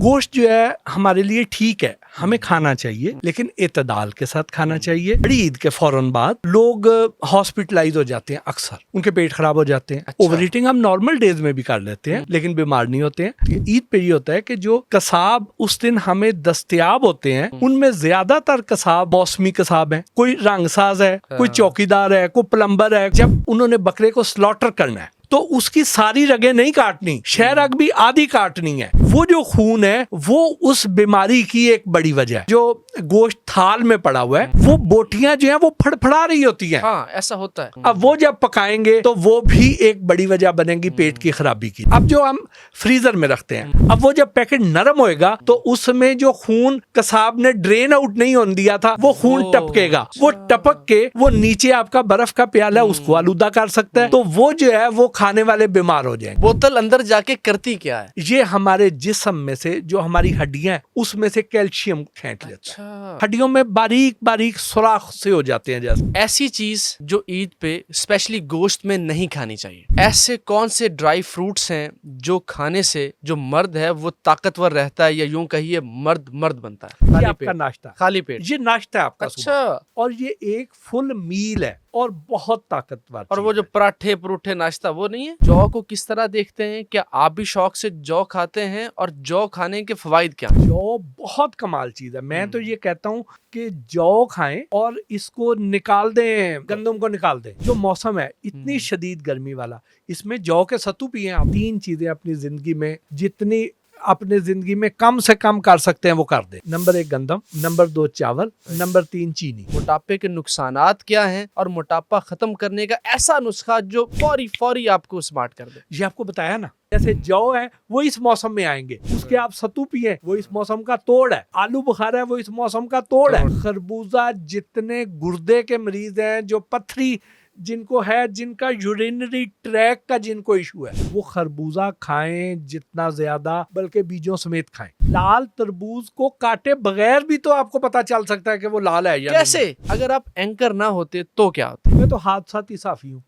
गोश्त जो है हमारे लिए ठीक है, हमें खाना चाहिए, लेकिन एतदाल के साथ खाना चाहिए। बड़ी ईद के फौरन बाद लोग हॉस्पिटलाइज हो जाते हैं, अक्सर उनके पेट खराब हो जाते हैं। अच्छा। ओवर ईटिंग हम नॉर्मल डेज में भी कर लेते हैं, लेकिन बीमार नहीं होते हैं। ईद पे ये होता है कि जो कसाब उस दिन हमें दस्तयाब होते हैं, उनमें ज्यादातर कसाब मौसमी कसाब हैं। कोई रंगसाज है, कोई चौकीदार है, कोई प्लम्बर है। जब उन्होंने बकरे को स्लॉटर करना है तो उसकी सारी रगें नहीं काटनी, शह रग भी आधी काटनी है। वो जो खून है वो उस बीमारी की एक बड़ी वजह है। जो गोश्त थाल में पड़ा हुआ है, वो बोटियां जो है वो फड़फड़ा रही होती हैं। हाँ, ऐसा होता है। अब वो जब पकाएंगे तो वो भी एक बड़ी वजह बनेगी पेट की खराबी की। अब जो हम फ्रीजर में रखते हैं, अब वो जब पैकेट नरम होएगा तो उसमें जो खून कसाब ने ड्रेन आउट नहीं होने दिया था, वो खून टपकेगा। वो टपक के वो नीचे आपका बर्फ का प्याला है, उसको आलूदा कर सकता है। तो वो जो है वो खाने वाले बीमार हो जाएंगे। बोतल अंदर जाके करती क्या है? ये हमारे जिस्म में से जो हमारी हड्डियां हैं उसमें से कैल्शियम खींच लेता है। हड्डियों में बारीक बारीक सुराख से हो जाते हैं। जैसे ऐसी चीज जो ईद पे स्पेशली गोश्त में नहीं खानी चाहिए, ऐसे कौन से ड्राई फ्रूट्स हैं जो खाने से जो मर्द है वो ताकतवर रहता है, या यूं कहिए मर्द बनता है? ये खाली आपका पेट। नाश्ता, खाली पेट, ये नाश्ता है आपका अच्छा। और ये एक फुल मील है और बहुत ताकतवर। और वो जो पराठे परूठे नाश्ता वो नहीं है? जौ को किस तरह देखते हैं? क्या आप भी शौक से जौ खाते हैं? और जौ खाने के फवाइद क्या हैं? जौ बहुत कमाल चीज है। मैं तो ये कहता हूँ कि जौ खाएं और इसको निकाल दें, गंदम को निकाल दें। जो मौसम है इतनी शदीद गर्मी वाला, इसमें जौ के सत्तू पिए आप। 3 चीजें अपनी जिंदगी में जितनी अपने जिंदगी में कम से कम कर सकते हैं वो कर दे। नंबर 1 गंदम, नंबर 2 चावल, नंबर 3 चीनी। मोटापे के नुकसानात क्या हैं और मोटापा खत्म करने का ऐसा नुस्खा जो फौरी आपको स्मार्ट कर दे? ये आपको बताया ना, जैसे जौ है वो इस मौसम में आएंगे, उसके आप सत्तू पिए वो इस मौसम का तोड़ है। आलू बुखारा है वो इस मौसम का तोड़ है। खरबूजा, जितने गुर्दे के मरीज हैं, जो पथरी जिनको है, जिनका यूरिनरी ट्रैक का जिनको इशू है, वो खरबूजा खाएं जितना ज्यादा, बल्कि बीजों समेत खाएं। लाल तरबूज को काटे बगैर भी तो आपको पता चल सकता है कि वो लाल है या कैसे? नहीं। अगर आप एंकर ना होते तो क्या होते? मैं तो हादसाती साफी हूँ।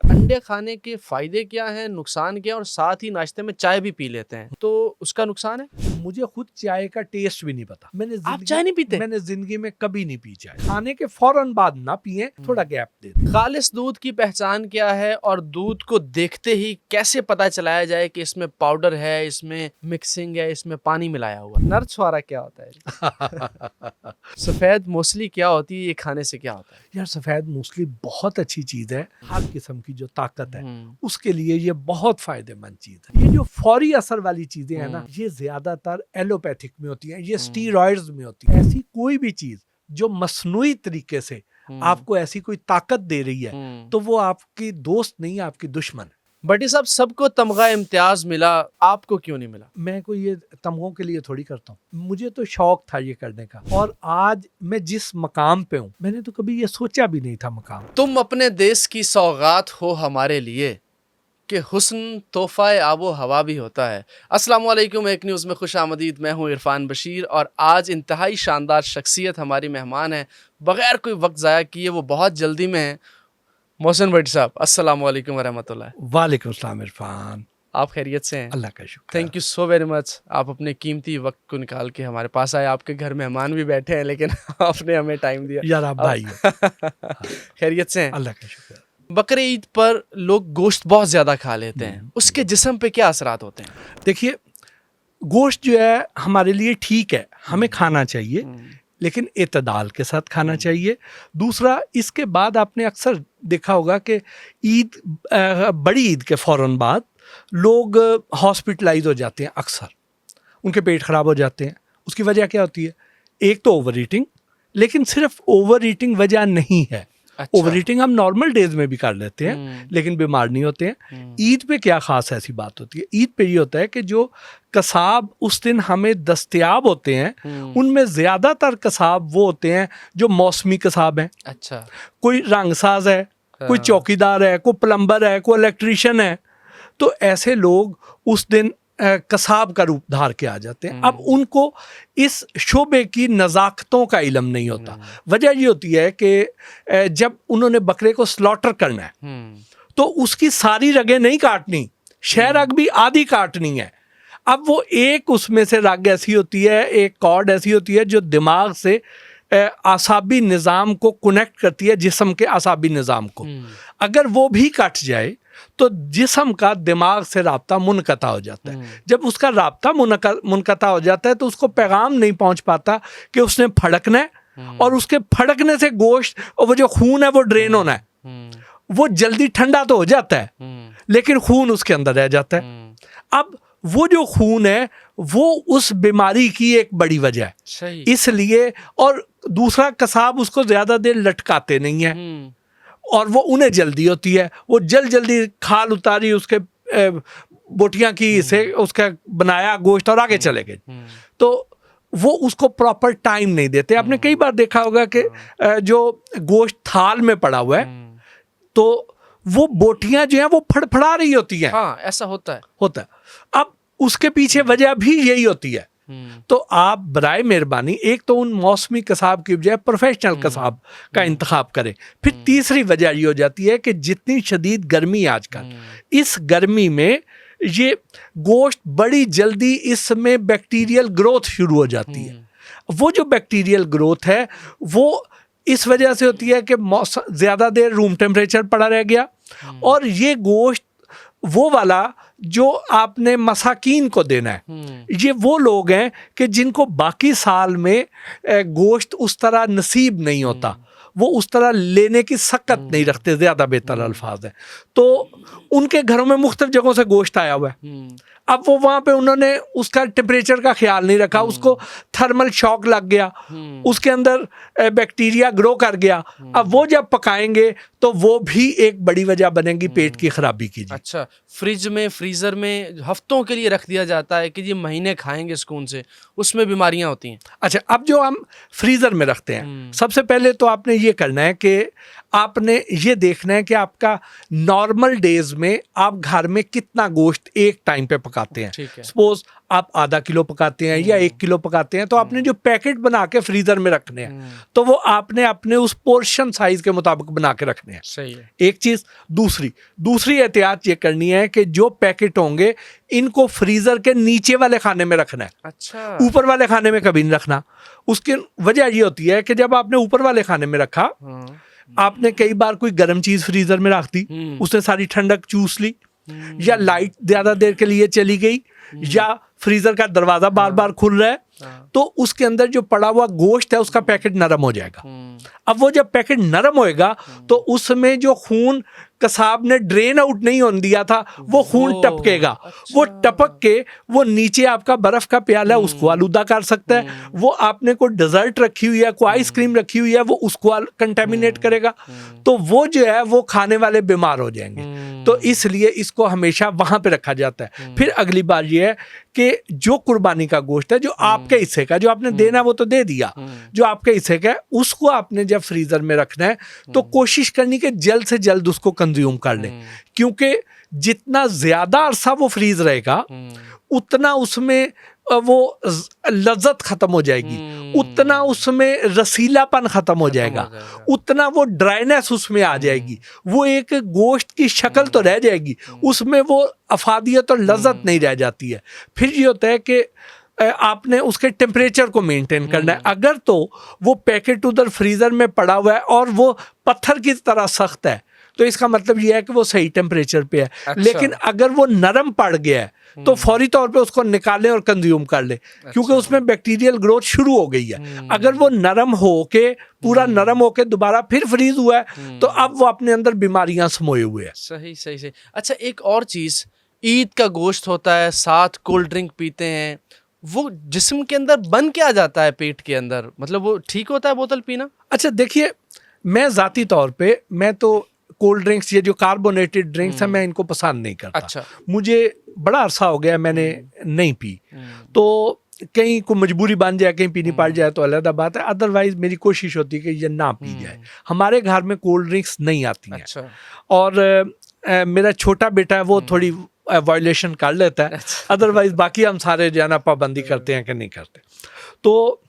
अंडे खाने के फायदे क्या हैं, नुकसान क्या है? और साथ ही नाश्ते में चाय भी पी लेते हैं तो उसका नुकसान है? मुझे खुद चाय का टेस्ट भी नहीं पता। आप चाय नहीं पीते? मैंने जिंदगी में कभी नहीं पी चाय। खाने के फौरन बाद ना पिए, थोड़ा गैप दे दें। खालिस दूध की पहचान क्या है? और दूध को देखते ही कैसे पता चलाया जाए कि इसमें पाउडर है, इसमें मिक्सिंग है, इसमें पानी मिलाया हुआ? नर छुआरा क्या होता है? सफेद मूसली क्या होती है? ये खाने से क्या होता है? यार सफेद मूसली बहुत अच्छी चीज है। हर किस्म की जो ताकत है उसके लिए ये बहुत फायदेमंद चीज है। ये जो फौरी असर वाली चीजें हैं ना, ये ज्यादातर एलोपैथिक में होती हैं, ये स्टीरॉइड्स में होती है। ऐसी कोई भी चीज जो मसनूई तरीके से आपको ऐसी कोई ताकत दे रही है तो वो आपकी दोस्त नहीं, आपकी दुश्मन है। बटी साहब, सबको तमगा इम्तियाज मिला, आपको क्यों नहीं मिला? मैं कोई ये तमगों के लिए थोड़ी करता हूँ, मुझे तो शौक था ये करने का। और आज मैं जिस मकाम पे हूँ, मैंने तो कभी ये सोचा भी नहीं था मकाम। तुम अपने देश की सौगात हो हमारे लिए कि हुस्न तोहफा आबो हवा भी होता है। अस्सलाम वालेकुम, एक न्यूज़ में खुश आमदीद। मैं हूँ इरफान बशीर और आज इंतहाई शानदार शख्सियत हमारी मेहमान है। बग़ैर कोई वक्त ज़ाया किए वो बहुत जल्दी में है। मोहसिन भट्टी साहब, अस्सलाम वालेकुम वरहमतुल्लाह। वालेकुम अस्सलाम इरफान, आप खैरियत से हैं? अल्लाह का शुक्र। Thank you so very much. आप अपने कीमती वक्त को निकाल के हमारे पास आए। आपके घर मेहमान भी बैठे हैं लेकिन आपने हमें टाइम दिया। यार आप भाई हो। खैरियत से हैं? अल्लाह का शुक्र। बकरे ईद पर लोग गोश्त बहुत ज़्यादा खा लेते हैं, उसके जिस्म पे क्या असरात होते हैं? देखिए, गोश्त जो है हमारे लिए ठीक है, हमें खाना चाहिए, लेकिन एतदाल के साथ खाना चाहिए। दूसरा, इसके बाद आपने अक्सर देखा होगा कि ईद, बड़ी ईद के फौरन बाद लोग हॉस्पिटलाइज हो जाते हैं, अक्सर उनके पेट खराब हो जाते हैं। उसकी वजह क्या होती है? एक तो ओवर ईटिंग, लेकिन सिर्फ ओवर ईटिंग वजह नहीं है। अच्छा। ओवर ईटिंग हम नॉर्मल डेज में भी कर लेते हैं, लेकिन बीमार नहीं होते हैं। ईद पे क्या खास ऐसी बात होती है? ईद पे ये होता है कि जो कसाब उस दिन हमें दस्तयाब होते हैं, उनमें ज्यादातर कसाब वो होते हैं जो मौसमी कसाब हैं। अच्छा। कोई रंगसाज है, कोई चौकीदार है, कोई प्लम्बर है, कोई इलेक्ट्रीशियन है। तो ऐसे लोग उस दिन कसाब का रूप धार के आ जाते हैं। अब उनको इस शोबे की नज़ाकतों का इल्म नहीं होता। वजह ये होती है कि जब उन्होंने बकरे को स्लॉटर करना है तो उसकी सारी रगें नहीं काटनी, शह रग भी आधी काटनी है। अब वो एक उसमें से रग ऐसी होती है, एक कॉर्ड ऐसी होती है जो दिमाग से आसाबी निज़ाम को कनेक्ट करती है, जिस्म के आसाबी निज़ाम को। अगर वो भी कट जाए तो जिस्म का दिमाग से राब्ता मुनक़ता हो जाता है। जब उसका राब्ता मुनक़ता हो जाता है तो उसको पैगाम नहीं पहुंच पाता कि उसने फड़कना है, और उसके फड़कने से गोश्त और वो जो खून है वो ड्रेन होना है। वो जल्दी ठंडा तो हो जाता है लेकिन खून उसके अंदर रह जाता है। अब वो जो खून है वो उस बीमारी की एक बड़ी वजह है, इसलिए। और दूसरा, कसाब उसको ज्यादा देर लटकाते नहीं है और वो उन्हें जल्दी होती है, वो जल्दी खाल उतारी, उसके बोटियां की से उसका बनाया गोश्त और आगे चले गए। तो वो उसको प्रॉपर टाइम नहीं देते। आपने कई बार देखा होगा कि जो गोश्त थाल में पड़ा हुआ है तो वो बोटियां जो हैं वो फड़फड़ा रही होती हैं। हाँ, ऐसा होता है। अब उसके पीछे वजह भी यही होती है। तो आप बराए मेहरबानी एक तो उन मौसमी कसाब की बजाय प्रोफेशनल कसाब का इंतखाब करें। फिर तीसरी वजह ये हो जाती है कि जितनी शदीद गर्मी है आजकल, इस गर्मी में ये गोश्त बड़ी जल्दी इसमें बैक्टीरियल ग्रोथ शुरू हो जाती है। वो जो बैक्टीरियल ग्रोथ है वो इस वजह से होती है कि ज़्यादा देर रूम टेम्परेचर पड़ा रह गया, और ये गोश्त वो वाला जो आपने मसाकीन को देना है। ये वो लोग हैं कि जिनको बाकी साल में गोश्त उस तरह नसीब नहीं होता, वो उस तरह लेने की सकत नहीं रखते, ज़्यादा बेहतर अल्फाज है। तो उनके घरों में मुख्तलिफ जगहों से गोश्त आया हुआ है। अब वो वहाँ पे उन्होंने उसका टेम्परेचर का ख्याल नहीं रखा, उसको थर्मल शॉक लग गया, उसके अंदर बैक्टीरिया ग्रो कर गया। अब वो जब पकाएंगे तो वो भी एक बड़ी वजह बनेगी पेट की खराबी की। अच्छा, फ्रिज में, फ्रीज़र में हफ्तों के लिए रख दिया जाता है कि ये महीने खाएंगे सुकून से, उसमें बीमारियां होती हैं। अच्छा, अब जो हम फ्रीज़र में रखते हैं, सबसे पहले तो आपने ये करना है कि आपने ये देखना है कि आपका नॉर्मल डेज में आप घर में कितना गोश्त एक टाइम पे पकाते हैं। सपोज आप आधा किलो पकाते हैं या 1 किलो पकाते हैं, तो आपने जो पैकेट बना के फ्रीजर में रखने हैं तो वो आपने अपने उस पोर्शन साइज के मुताबिक बना के रखने हैं। सही है। एक चीज। दूसरी एहतियात ये करनी है कि जो पैकेट होंगे इनको फ्रीजर के नीचे वाले खाने में रखना है। अच्छा। ऊपर वाले खाने में कभी नहीं रखना। उसकी वजह ये होती है कि जब आपने ऊपर वाले खाने में रखा, आपने कई बार कोई गर्म चीज फ्रीजर में रख दी, उसने सारी ठंडक चूस ली, या लाइट ज्यादा देर के लिए चली गई, या फ्रीजर का दरवाजा बार बार खुल रहा है, तो उसके अंदर जो पड़ा हुआ गोश्त है उसका पैकेट नरम हो जाएगा। अब वो जब पैकेट नरम होएगा तो उसमें जो खून कसाब ने ड्रेन आउट नहीं होने दिया था वो खून टपकेगा। वो टपक के वो नीचे आपका बर्फ का प्याला है उसको आलूदा कर सकता है, वो आपने कोई डेजर्ट रखी हुई है, कोई आइसक्रीम रखी हुई है, वो उसको कंटेमिनेट करेगा, तो वो जो है वो खाने वाले बीमार हो जाएंगे। तो इसलिए इसको हमेशा वहां पे रखा जाता है। फिर अगली बार ये है कि जो कुर्बानी का गोश्त है, जो आपके हिस्से का, जो आपने देना वो तो दे दिया, जो आपके हिस्से का है उसको आपने जब फ्रीजर में रखना है तो कोशिश करनी कि जल्द से जल्द उसको कंज्यूम कर लें, क्योंकि जितना ज्यादा अरसा वो फ्रीज रहेगा उतना उसमें वो लज्जत खत्म हो जाएगी, उतना उसमें रसीलापन खत्म हो जाएगा, उतना वो ड्राइनेस उसमें आ जाएगी, वो एक गोश्त की शक्ल तो रह जाएगी, उसमें वो अफादियत और लज्जत नहीं रह जाती है। फिर ये होता है कि आपने उसके टेम्परेचर को मेंटेन करना है। अगर तो वो पैकेट उधर फ्रीजर में पड़ा हुआ है और वो पत्थर की तरह सख्त है तो इसका मतलब ये है कि वो सही टेम्परेचर पे है। अच्छा। लेकिन अगर वो नरम पड़ गया है तो फौरी तौर पे उसको निकालें और कंज्यूम कर लें, क्योंकि उसमें बैक्टीरियल ग्रोथ शुरू हो गई है। अगर वो नरम हो के पूरा नरम हो के दोबारा फिर फ्रीज हुआ है तो अब वो अपने अंदर बीमारियां समोए हुए हैं। सही सही सही। अच्छा, एक और चीज, ईद का गोश्त होता है, साथ कोल्ड ड्रिंक पीते हैं, वो जिस्म के अंदर बन के आ जाता है पेट के अंदर, मतलब वो ठीक होता है बोतल पीना? अच्छा देखिए, मैं ज़ाती तौर पे मैं तो कोल्ड ड्रिंक्स, ये जो कार्बोनेटेड ड्रिंक्स हैं, मैं इनको पसंद नहीं करता। अच्छा। मुझे बड़ा अरसा हो गया मैंने नहीं पी, तो कहीं को मजबूरी बन जाए, कहीं पीनी पड़ जाए तो अलग बात है, अदरवाइज मेरी कोशिश होती है कि ये ना पी जाए। हमारे घर में कोल्ड ड्रिंक्स नहीं आती हैं। अच्छा। और मेरा छोटा बेटा है वो थोड़ी वायलेशन कर लेता है, अदरवाइज बाकी हम सारे जो है ना पाबंदी करते हैं कि नहीं करते। तो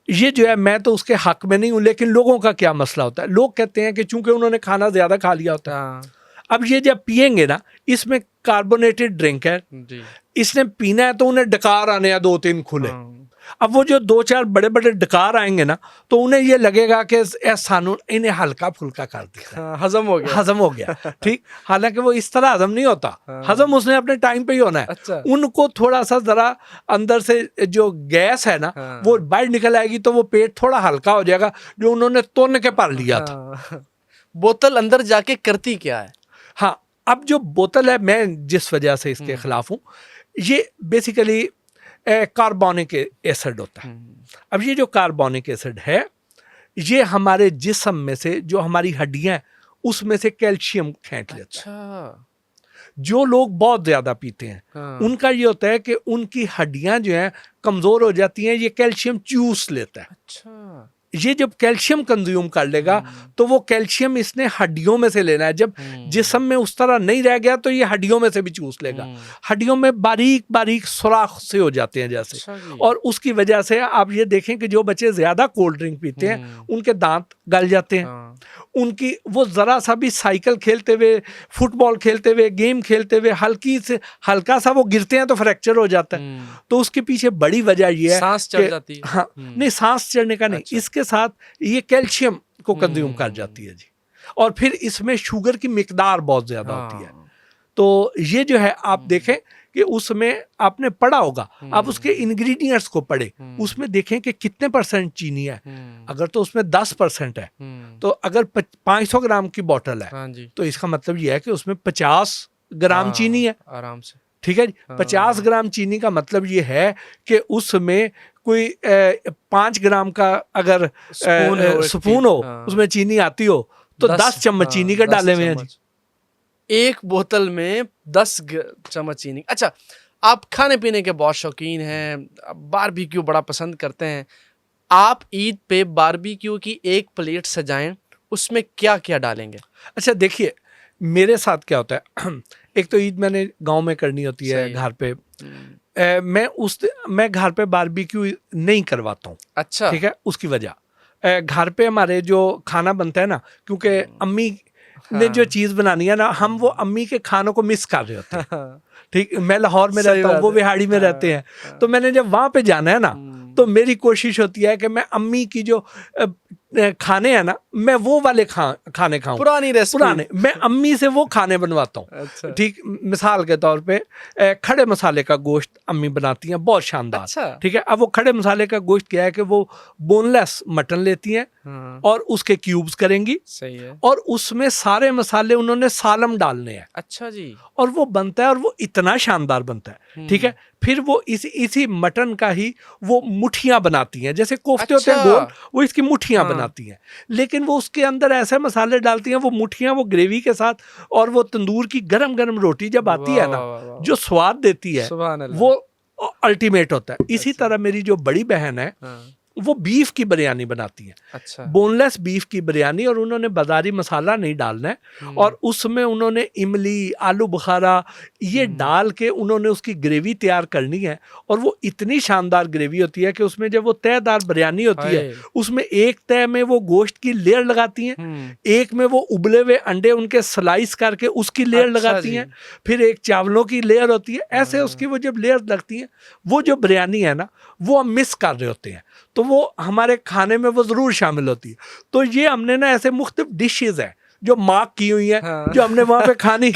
ये जो है मैं तो उसके हक में नहीं हूँ, लेकिन लोगों का क्या मसला होता है, लोग कहते हैं कि चूंकि उन्होंने खाना ज्यादा खा लिया होता है, अब ये जब पिएंगे ना, इसमें कार्बोनेटेड ड्रिंक है, जी। इसने पीना है तो उन्हें डकार आने हैं 2-3 खुले। हाँ। अब वो जो 2-4 बड़े बड़े डकार आएंगे ना, तो उन्हें ये लगेगा कि सानू इन्हें हल्का फुल्का कर दिया, हाँ, हजम हो गया। हजम हो गया। ठीक, हालांकि वो इस तरह हजम नहीं होता, हाँ। हजम उसने अपने टाइम पे ही होना है। अच्छा। उनको थोड़ा सा जरा अंदर से जो गैस है ना, हाँ। वो बाहर निकल आएगी तो वो पेट थोड़ा हल्का हो जाएगा, जो उन्होंने तुन के भर लिया था। हाँ। बोतल अंदर जाके करती क्या है? हाँ, अब जो बोतल है, मैं जिस वजह से इसके खिलाफ हूँ, ये बेसिकली कार्बोनिक एसिड होता है। अब ये जो कार्बोनिक एसिड है, ये हमारे जिस्म में से, जो हमारी हड्डियां हैं, उसमें से कैल्शियम खींच लेता है। अच्छा। जो लोग बहुत ज्यादा पीते हैं, हाँ। उनका ये होता है कि उनकी हड्डियां जो हैं कमजोर हो जाती हैं, ये कैल्शियम चूस लेता है। अच्छा। ये जब कैल्शियम कंज्यूम कर लेगा तो वो कैल्शियम इसने हड्डियों में से लेना है। जब जिस्म में उस तरह नहीं रह गया तो ये हड्डियों में से भी चूस लेगा। हड्डियों में बारीक बारीक सुराख से हो जाते हैं जैसे। अच्छा जी। और उसकी वजह से आप ये देखें कि जो बच्चे ज्यादा कोल्ड ड्रिंक पीते हैं, उनके दांत गल जाते हैं। हाँ। उनकी वो जरा सा भी साइकिल खेलते हुए, फुटबॉल खेलते हुए, गेम खेलते हुए हल्का सा वो गिरते हैं तो फ्रैक्चर हो जाता है। तो उसके पीछे बड़ी वजह ये है, सांस चढ़ जाती है। हाँ, नहीं, सांस चढ़ने का नहीं, अच्छा। इसके साथ ये कैल्शियम को कंज्यूम कर जाती है जी। और फिर इसमें शुगर की मिकदार बहुत ज्यादा होती है। तो ये जो है, आप देखें कि उसमें आपने पढ़ा होगा, आप उसके इंग्रेडिएंट्स को पढ़े, उसमें देखें कि कितने परसेंट चीनी है। अगर तो उसमें 10% है, तो अगर 500 ग्राम की बोतल है, हाँ जी। तो इसका मतलब यह है कि उसमें 50 ग्राम चीनी है। आराम से। ठीक है जी। 50 ग्राम चीनी का मतलब ये है कि उसमें कोई 5 ग्राम का अगर स्पून हो, उसमें चीनी आती हो, तो 10 चम्मच चीनी का डाले हुए हैं जी। एक बोतल में 10 चम्मच चीनी। अच्छा, आप खाने पीने के बहुत शौकीन हैं, बारबेक्यू बड़ा पसंद करते हैं। आप ईद पे बारबेक्यू की एक प्लेट सजाएं, उसमें क्या क्या डालेंगे? अच्छा, देखिए मेरे साथ क्या होता है, एक तो ईद मैंने गांव में करनी होती है, घर पे मैं घर पे बारबेक्यू नहीं करवाता हूँ। अच्छा। ठीक है, उसकी वजह, घर पे हमारे जो खाना बनता है ना, क्योंकि अम्मी ने जो चीज़ बनानी है ना, हम वो अम्मी के खानों को मिस कर रहे होते हैं। ठीक, मैं लाहौर में रहता हूँ, वो बिहाड़ी में रहते हैं, तो मैंने जब वहाँ पे जाना है ना, तो मेरी कोशिश होती है कि मैं अम्मी की जो खाने हैं ना, मैं वो वाले खाने खाऊं, पुरानी रेसिपी, मैं अम्मी से वो खाने बनवाता हूँ। अच्छा। ठीक, मिसाल के तौर पे खड़े मसाले का गोश्त अम्मी बनाती हैं, बहुत शानदार। अच्छा। ठीक है, अब वो खड़े मसाले का गोश्त क्या है कि वो बोनलेस मटन लेती हैं, और उसके क्यूब्स करेंगी। सही है। और उसमें सारे मसाले उन्होंने सालम डालने हैं। अच्छा जी। और वो बनता है, और वो इतना शानदार बनता है। ठीक है, फिर वो इसी मटन का ही वो मुठियां बनाती हैं, जैसे कोफ्ते होते हैं गोल, वो इसकी मुठियां बनाती हैं। लेकिन वो उसके अंदर ऐसे मसाले डालती हैं, वो मुठियां वो ग्रेवी के साथ, और वो तंदूर की गरम गरम रोटी जब आती है ना, जो स्वाद देती है, वो अल्टीमेट होता है। इसी तरह मेरी जो बड़ी बहन है, वो बीफ की बिरयानी बनाती है। अच्छा। बोनलेस बीफ की बिरयानी, और उन्होंने बाजारी मसाला नहीं डालना है, और उसमें उन्होंने इमली, आलू बुखारा ये डाल के उन्होंने उसकी ग्रेवी तैयार करनी है। और वो इतनी शानदार ग्रेवी होती है कि उसमें जब वो तयदार बिरयानी होती है, उसमें एक तय में वो गोश्त की लेयर लगाती हैं, एक में वो उबले हुए अंडे उनके स्लाइस करके उसकी लेयर लगाती हैं, फिर एक चावलों की लेयर होती है। ऐसे उसकी वो जब लेयर लगती हैं, वो जो बिरयानी है ना, वो हम मिस कर रहे होते हैं, तो वो हमारे खाने में वो जरूर शामिल होती है। तो ये हमने ना ऐसे मुख्तलिफ डिशेज है जो मार्क की हुई है, जो हमने वहां पे खानी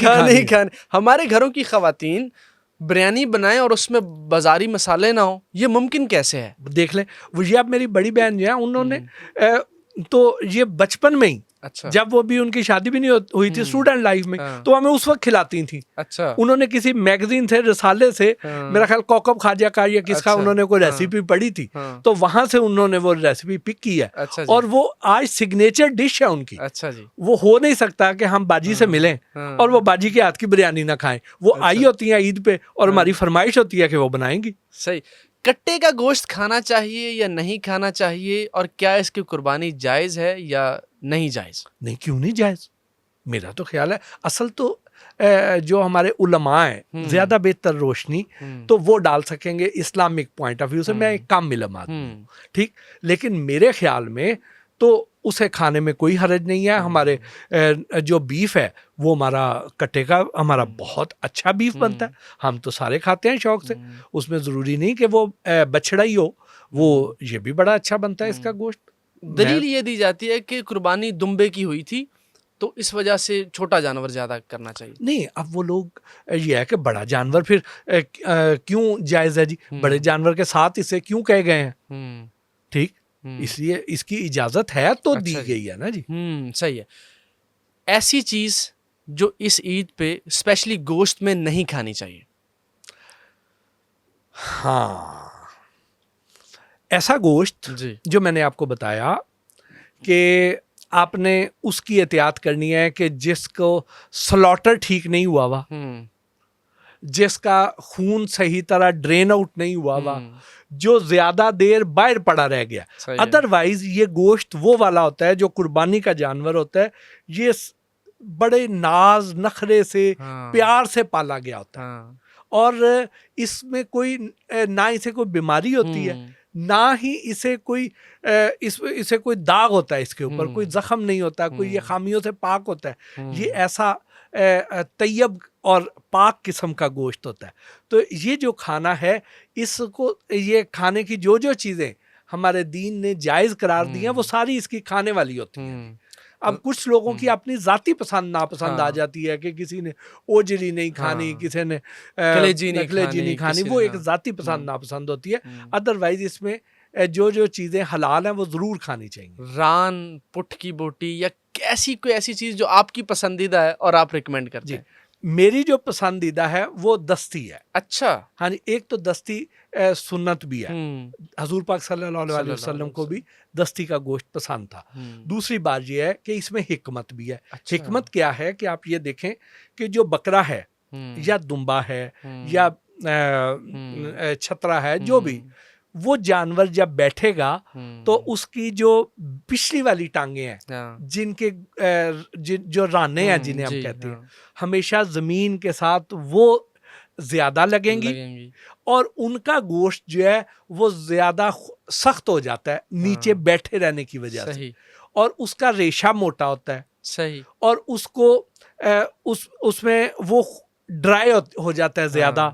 हमारे घरों की खवातीन बिरयानी बनाएं और उसमें बाजारी मसाले ना हो, ये मुमकिन कैसे है? देख लें, वो ये अब मेरी बड़ी बहन जो है, उन्होंने तो ये बचपन में ही, अच्छा। जब वो भी उनकी शादी भी नहीं हुई थी, स्टूडेंट लाइफ में, तो हमें उस वक्त खिलाती थी। अच्छा। उन्होंने किसी मैगजीन से, रिसाले से, मेरा ख्याल कौकब खाजा का या किसका, अच्छा। उन्होंने कोई रेसिपी पढ़ी थी, तो वहां से उन्होंने वो रेसिपी पिक की है। अच्छा। और वो आज सिग्नेचर डिश है उनकी। अच्छा जी। वो हो नहीं सकता कि हम बाजी से मिलें और वो बाजी के हाथ की बिरयानी ना खाएं। वो आई होती है ईद पे, और हमारी फरमाइश होती है कि वो बनाएंगी। सही। कट्टे का गोश्त खाना चाहिए या नहीं खाना चाहिए, और क्या इसकी कुर्बानी जायज़ है या नहीं जायज़? नहीं, क्यों नहीं जायज़? मेरा तो ख्याल है, असल तो जो हमारे उलमा हैं, ज्यादा बेहतर रोशनी तो वो डाल सकेंगे इस्लामिक पॉइंट ऑफ व्यू से। मैं एक काम इल्म आदमी हूं, ठीक, लेकिन मेरे ख्याल में तो उसे खाने में कोई हर्ज नहीं है। हमारे जो बीफ है वो हमारा कट्टे का हमारा बहुत अच्छा बीफ बनता है, हम तो सारे खाते हैं शौक से। उसमें ज़रूरी नहीं कि वो बछड़ा ही हो, वो ये भी बड़ा अच्छा बनता है इसका गोश्त। दलील ये दी जाती है कि कुर्बानी दुम्बे की हुई थी, तो इस वजह से छोटा जानवर ज्यादा करना चाहिए। नहीं, अब वो लोग ये है कि बड़ा जानवर फिर क्यों जायज़ है जी, बड़े जानवर के साथ इसे क्यों कहे गए हैं, ठीक, इसलिए इसकी इजाजत है तो दी गई है ना जी। सही है। ऐसी चीज जो इस ईद पे स्पेशली गोश्त में नहीं खानी चाहिए। हाँ, ऐसा गोश्त जी। जो मैंने आपको बताया कि आपने उसकी एहतियात करनी है कि जिसको स्लॉटर ठीक नहीं हुआ हुआ, जिसका खून सही तरह ड्रेन आउट नहीं हुआ हुआ, जो ज्यादा देर बाहर पड़ा रह गया। अदरवाइज ये गोश्त वो वाला होता है जो कुर्बानी का जानवर होता है, ये बड़े नाज नखरे से प्यार से पाला गया होता है, और इसमें कोई ना इसे कोई बीमारी होती है, ना ही इसे कोई इसे कोई दाग होता है, इसके ऊपर कोई जख्म नहीं होता, कोई ये खामियों से पाक होता है। ये ऐसा तैयब और पाक किस्म का गोश्त होता है। तो ये जो खाना है, इसको ये खाने की जो जो चीज़ें हमारे दीन ने जायज़ करार दी हैं, वो सारी इसकी खाने वाली होती हैं। अब कुछ लोगों की अपनी जाती पसंद नापसंद आ जाती है कि किसी ने ओजरी नहीं खानी, किसी ने कलेजी नहीं खानी, वो एक जाती पसंद नापसंद होती है। अदरवाइज इसमें जो जो चीज़ें हलाल हैं वो ज़रूर खानी चाहिए। रान, पुट की बोटी या कैसी कोई ऐसी चीज़ जो आपकी पसंदीदा है और आप रिकमेंड करते हैं? मेरी जो पसंदीदा है वो दस्ती है। अच्छा। हाँ जी, एक तो दस्ती सुन्नत भी है, हजूर पाक सल्लल्लाहु अलैहि वसल्लम को भी दस्ती का गोश्त पसंद था। दूसरी बात ये है कि इसमें हिकमत भी है। अच्छा। हिकमत क्या है कि आप ये देखें कि जो बकरा है या दुम्बा है या छतरा है, जो भी वो जानवर जब बैठेगा तो उसकी जो पिछली वाली टांगे हैं, जिनके जो राने हैं जिन्हें हम कहते हैं, हमेशा जमीन के साथ वो ज्यादा लगेंगी और उनका गोश्त जो है वो ज्यादा सख्त हो जाता है नीचे बैठे रहने की वजह से, और उसका रेशा मोटा होता है। सही। और उसको उसमें वो ड्राई हो जाता है ज्यादा,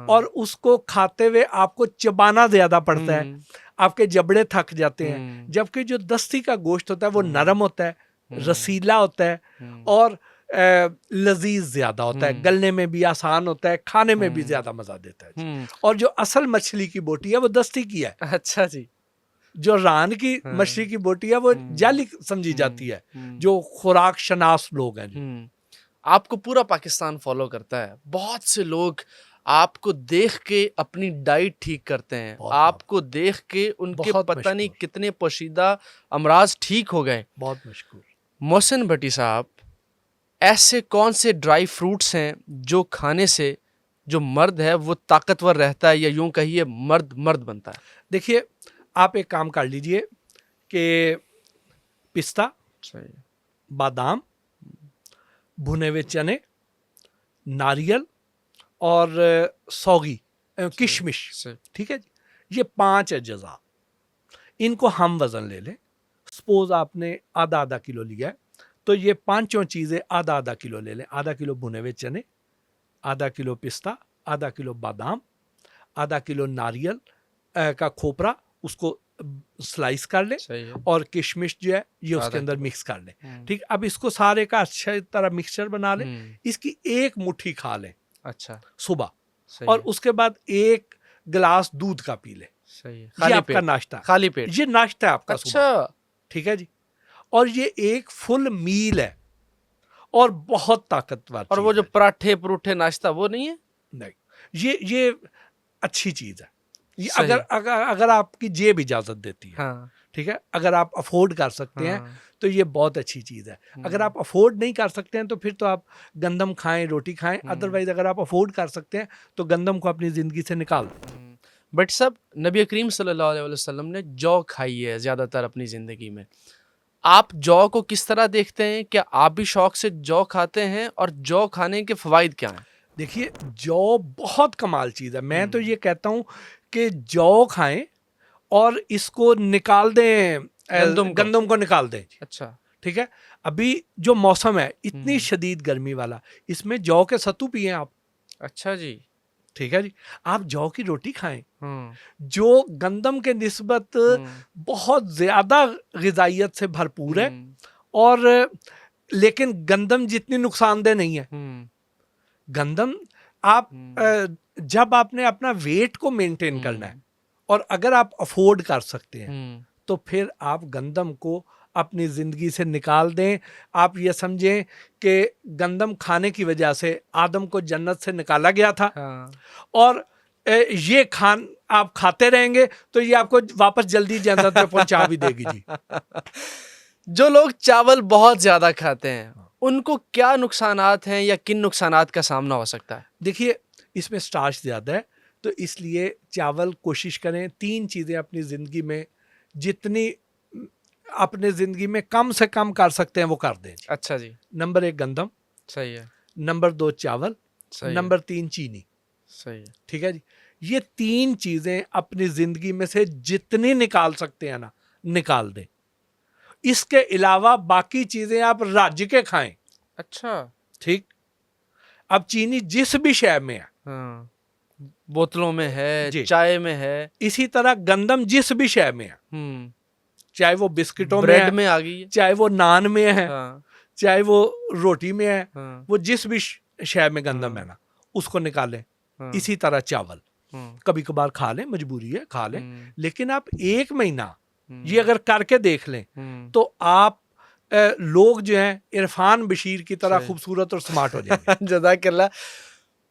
और उसको खाते हुए आपको चबाना ज्यादा पड़ता है, आपके जबड़े थक जाते हैं। जबकि जो दस्ती का गोश्त होता है वो नरम होता है, रसीला होता है, और लजीज ज्यादा होता है, गलने में भी आसान होता है, खाने में भी ज्यादा मजा देता है। और जो असल मछली की बोटी है वो दस्ती की है। अच्छा जी। जो रान की मछली की बोटी है वो जाली समझी जाती है, जो खुराक शनास लोग हैं। आपको पूरा पाकिस्तान फॉलो करता है, बहुत से लोग आपको देख के अपनी डाइट ठीक करते हैं, आपको देख के उनके पता नहीं कितने पोशीदा अमराज ठीक हो गए। बहुत मशहूर। मोहसिन भट्टी साहब, ऐसे कौन से ड्राई फ्रूट्स हैं जो खाने से जो मर्द है वो ताकतवर रहता है, या यूं कहिए मर्द बनता है? देखिए, आप एक काम कर लीजिए कि पिस्ता, बादाम, भुने हुए चने, नारियल और सौगी, किशमिश, ठीक है जी, ये 5 अज्जा, इनको हम वज़न ले लें। सपोज आपने आधा किलो लिया है, तो ये 5 चीज़ें आधा किलो ले लें। आधा किलो भुने हुए चने, आधा किलो पिस्ता, आधा किलो बादाम, आधा किलो नारियल का खोपरा, उसको स्लाइस कर लें, और किशमिश जो है ये उसके अंदर मिक्स कर लें। ठीक, अब इसको सारे का अच्छी तरह मिक्सचर बना लें, इसकी एक मुट्ठी खा लें। अच्छा। सुबह, और उसके बाद 1 गिलास दूध का पी लें। सही है। ये आपका नाश्ता, खाली पेट, ये नाश्ता है आपका। अच्छा, ठीक है जी। और ये एक फुल मील है और बहुत ताकतवर। और वो जो पराठे परूठे नाश्ता वो नहीं है? नहीं, ये अच्छी चीज है। ये अगर आपकी जेब इजाजत देती है, हाँ। ठीक है, अगर आप अफोर्ड कर सकते हैं, हाँ। तो ये बहुत अच्छी चीज़ है। अगर आप अफोर्ड नहीं कर सकते हैं तो फिर तो आप गंदम खाएं, रोटी खाएं। अदरवाइज अगर आप अफोर्ड कर सकते हैं तो गंदम को अपनी ज़िंदगी से निकाल दें। बट सब नबी करीम सल्लल्लाहु अलैहि वसल्लम ने जौ खाई है ज़्यादातर अपनी ज़िंदगी में। आप जौ को किस तरह देखते हैं? क्या आप भी शौक से जौ खाते हैं, और जौ खाने के फ़वाइद क्या हैं? देखिए, जौ बहुत कमाल चीज़ है। मैं तो ये कहता हूँ कि जौ खाएं और इसको निकाल दें गंदम को निकाल दें जी। अच्छा। ठीक है, अभी जो मौसम है इतनी हम्म। शदीद गर्मी वाला, इसमें जौ के सत्तू पिए आप। अच्छा जी। ठीक है जी, आप जौ की रोटी खाएं हम्म। जो गंदम के निस्बत हम्म। बहुत ज्यादा गिजाइत से भरपूर है, हम्म। और लेकिन गंदम जितनी नुकसानदेह नहीं है। हम्म। गंदम आप जब आपने अपना वेट को मेंटेन करना है और अगर आप अफोर्ड कर सकते हैं तो फिर आप गंदम को अपनी ज़िंदगी से निकाल दें। आप ये समझें कि गंदम खाने की वजह से आदम को जन्नत से निकाला गया था। हाँ। और ये खान आप खाते रहेंगे तो ये आपको वापस जल्दी जन्नत पे पहुंचा भी देगी जी। जो लोग चावल बहुत ज़्यादा खाते हैं उनको क्या नुकसानात हैं या किन नुकसानात का सामना हो सकता है? देखिए, इसमें स्टार्च ज़्यादा है, तो इसलिए चावल कोशिश करें 3 चीज़ें अपनी ज़िंदगी में जितनी अपने ज़िंदगी में कम से कम कर सकते हैं वो कर दें। अच्छा जी। नंबर 1 गंदम, सही है। नंबर 2 चावल, सही है। नंबर 3 चीनी। सही है। ठीक है जी, ये 3 चीज़ें अपनी ज़िंदगी में से जितनी निकाल सकते हैं ना निकाल दें। इसके अलावा बाकी चीज़ें आप राज्य के खाएं। अच्छा। ठीक, अब चीनी जिस भी शय में है, हाँ, बोतलों में है, जी। चाय में है, इसी तरह गंदम जिस भी शय में है, चाहे वो बिस्किटों में ब्रेड है, में आ गई है। चाहे वो नान में है, हाँ। चाहे वो रोटी में है, हाँ। वो जिस भी शय में गंदम है ना उसको निकालें। हाँ। इसी तरह चावल कभी कभार खा लें, मजबूरी है खा लें, लेकिन आप 1 महीना ये अगर करके देख लें तो आप लोग जो हैं इरफान बशीर की तरह सही। खूबसूरत और स्मार्ट हो जाएंगे। जज़ाकल्लाह।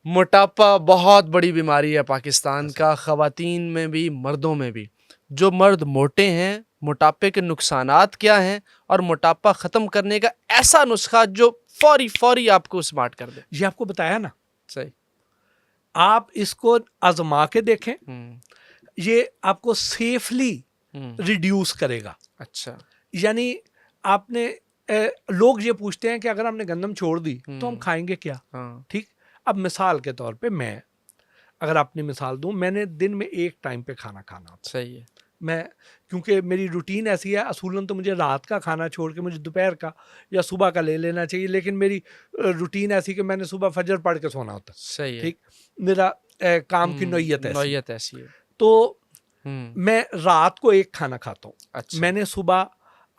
मोटापा बहुत बड़ी बीमारी है पाकिस्तान का, ख़वातीन में भी मर्दों में भी। जो मर्द मोटे हैं, मोटापे के नुकसानात क्या हैं और मोटापा ख़त्म करने का ऐसा नुस्खा जो फौरी आपको स्मार्ट कर दे। ये आपको बताया ना, सही। आप इसको आजमा के देखें, ये आपको सेफली रिड्यूस करेगा। अच्छा। यानी आपने लोग ये पूछते हैं कि अगर हमने गंदम छोड़ दी तो हम खाएंगे क्या? हाँ। ठीक, अब मिसाल के तौर पे मैं अगर अपनी मिसाल दूं, मैंने दिन में 1 टाइम पे खाना खाना होता है। सही है। मैं क्योंकि मेरी रूटीन ऐसी है, असूलन तो मुझे रात का खाना छोड़ के मुझे दोपहर का या सुबह का ले लेना चाहिए, लेकिन मेरी रूटीन ऐसी कि मैंने सुबह फजर पढ़ के सोना होता है। सही है। ठीक, मेरा काम की नौयत ऐसी है। तो मैं रात को 1 खाना खाता हूँ। अच्छा। मैंने सुबह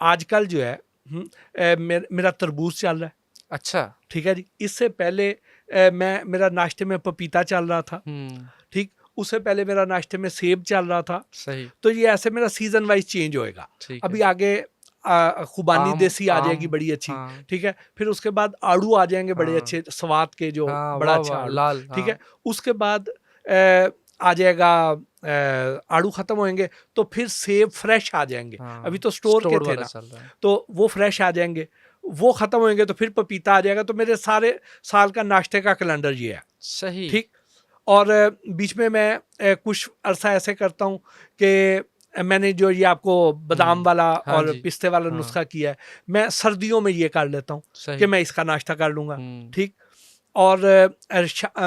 आजकल जो है मेरा तरबूज चल रहा है। अच्छा। ठीक है जी, इससे पहले मेरा नाश्ते में पपीता चल रहा था। ठीक, उससे पहले मेरा नाश्ते में सेब चल रहा था। सही। तो ये ऐसे मेरा सीजन वाइज चेंज होएगा। अभी आगे खुबानी देसी आ जाएगी बड़ी अच्छी। हाँ। ठीक है, फिर उसके बाद आड़ू आ जाएंगे बड़े अच्छे स्वाद के, जो बड़ा अच्छा आड़ू। लाल। ठीक है, उसके बाद आ जाएगा आड़ू खत्म होंगे तो फिर सेब फ्रेश आ जाएंगे। अभी तो स्टोर के थे ना, तो वो फ्रेश आ जाएंगे। वो खत्म होंगे तो फिर पपीता आ जाएगा। तो मेरे सारे साल का नाश्ते का कैलेंडर ये है। सही। ठीक, और बीच में मैं कुछ अरसा ऐसे करता हूँ कि मैंने जो ये आपको बादाम वाला और पिस्ते वाला नुस्खा किया है, मैं सर्दियों में ये कर लेता हूँ कि मैं इसका नाश्ता कर लूँगा। ठीक, और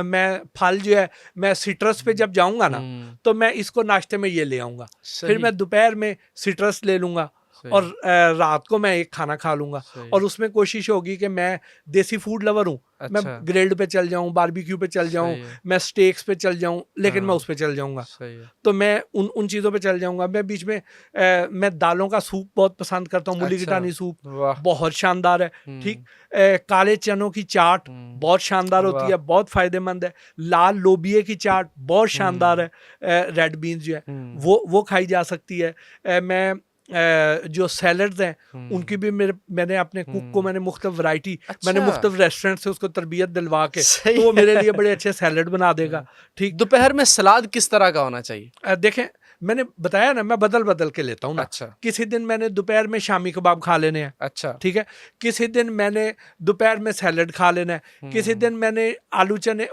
मैं फल जो है मैं सिट्रस पे जब जाऊँगा ना तो मैं इसको नाश्ते में ये ले आऊँगा। फिर मैं दोपहर में सिट्रस ले लूँगा और रात को मैं 1 खाना खा लूँगा। और उसमें कोशिश होगी कि मैं देसी फूड लवर हूँ। अच्छा। मैं ग्रिल्ड पे चल जाऊँ, बारबेक्यू पे चल जाऊँ, मैं स्टेक्स पे चल जाऊँ, लेकिन मैं उस पे चल जाऊँगा। तो मैं उन चीज़ों पे चल जाऊँगा। मैं बीच में मैं दालों का सूप बहुत पसंद करता हूँ। मूली गिटानी सूप बहुत शानदार है। ठीक, काले चनों की चाट बहुत शानदार होती है, बहुत फ़ायदेमंद है। लाल लोबिये की चाट बहुत शानदार है। रेड बीन्स जो है वो खाई जा सकती है। मैं जो सैलड्स हैं उनकी भी मैंने अपने कुक को मैंने मुख्तलिफ वैरायटी मैंने मुख्तलिफ रेस्टोरेंट से उसको तरबियत दिलवा के, तो वो मेरे लिए बड़े अच्छे सैलड बना देगा। ठीक, दोपहर में सलाद किस तरह का होना चाहिए? देखें, मैंने बताया ना, मैं बदल के लेता हूँ ना। अच्छा। किसी दिन मैंने दोपहर में शामी कबाब खा लेने हैं। अच्छा। ठीक है, किसी दिन मैंने दोपहर में सैलड खा लेना है। किसी दिन मैंने आलू चने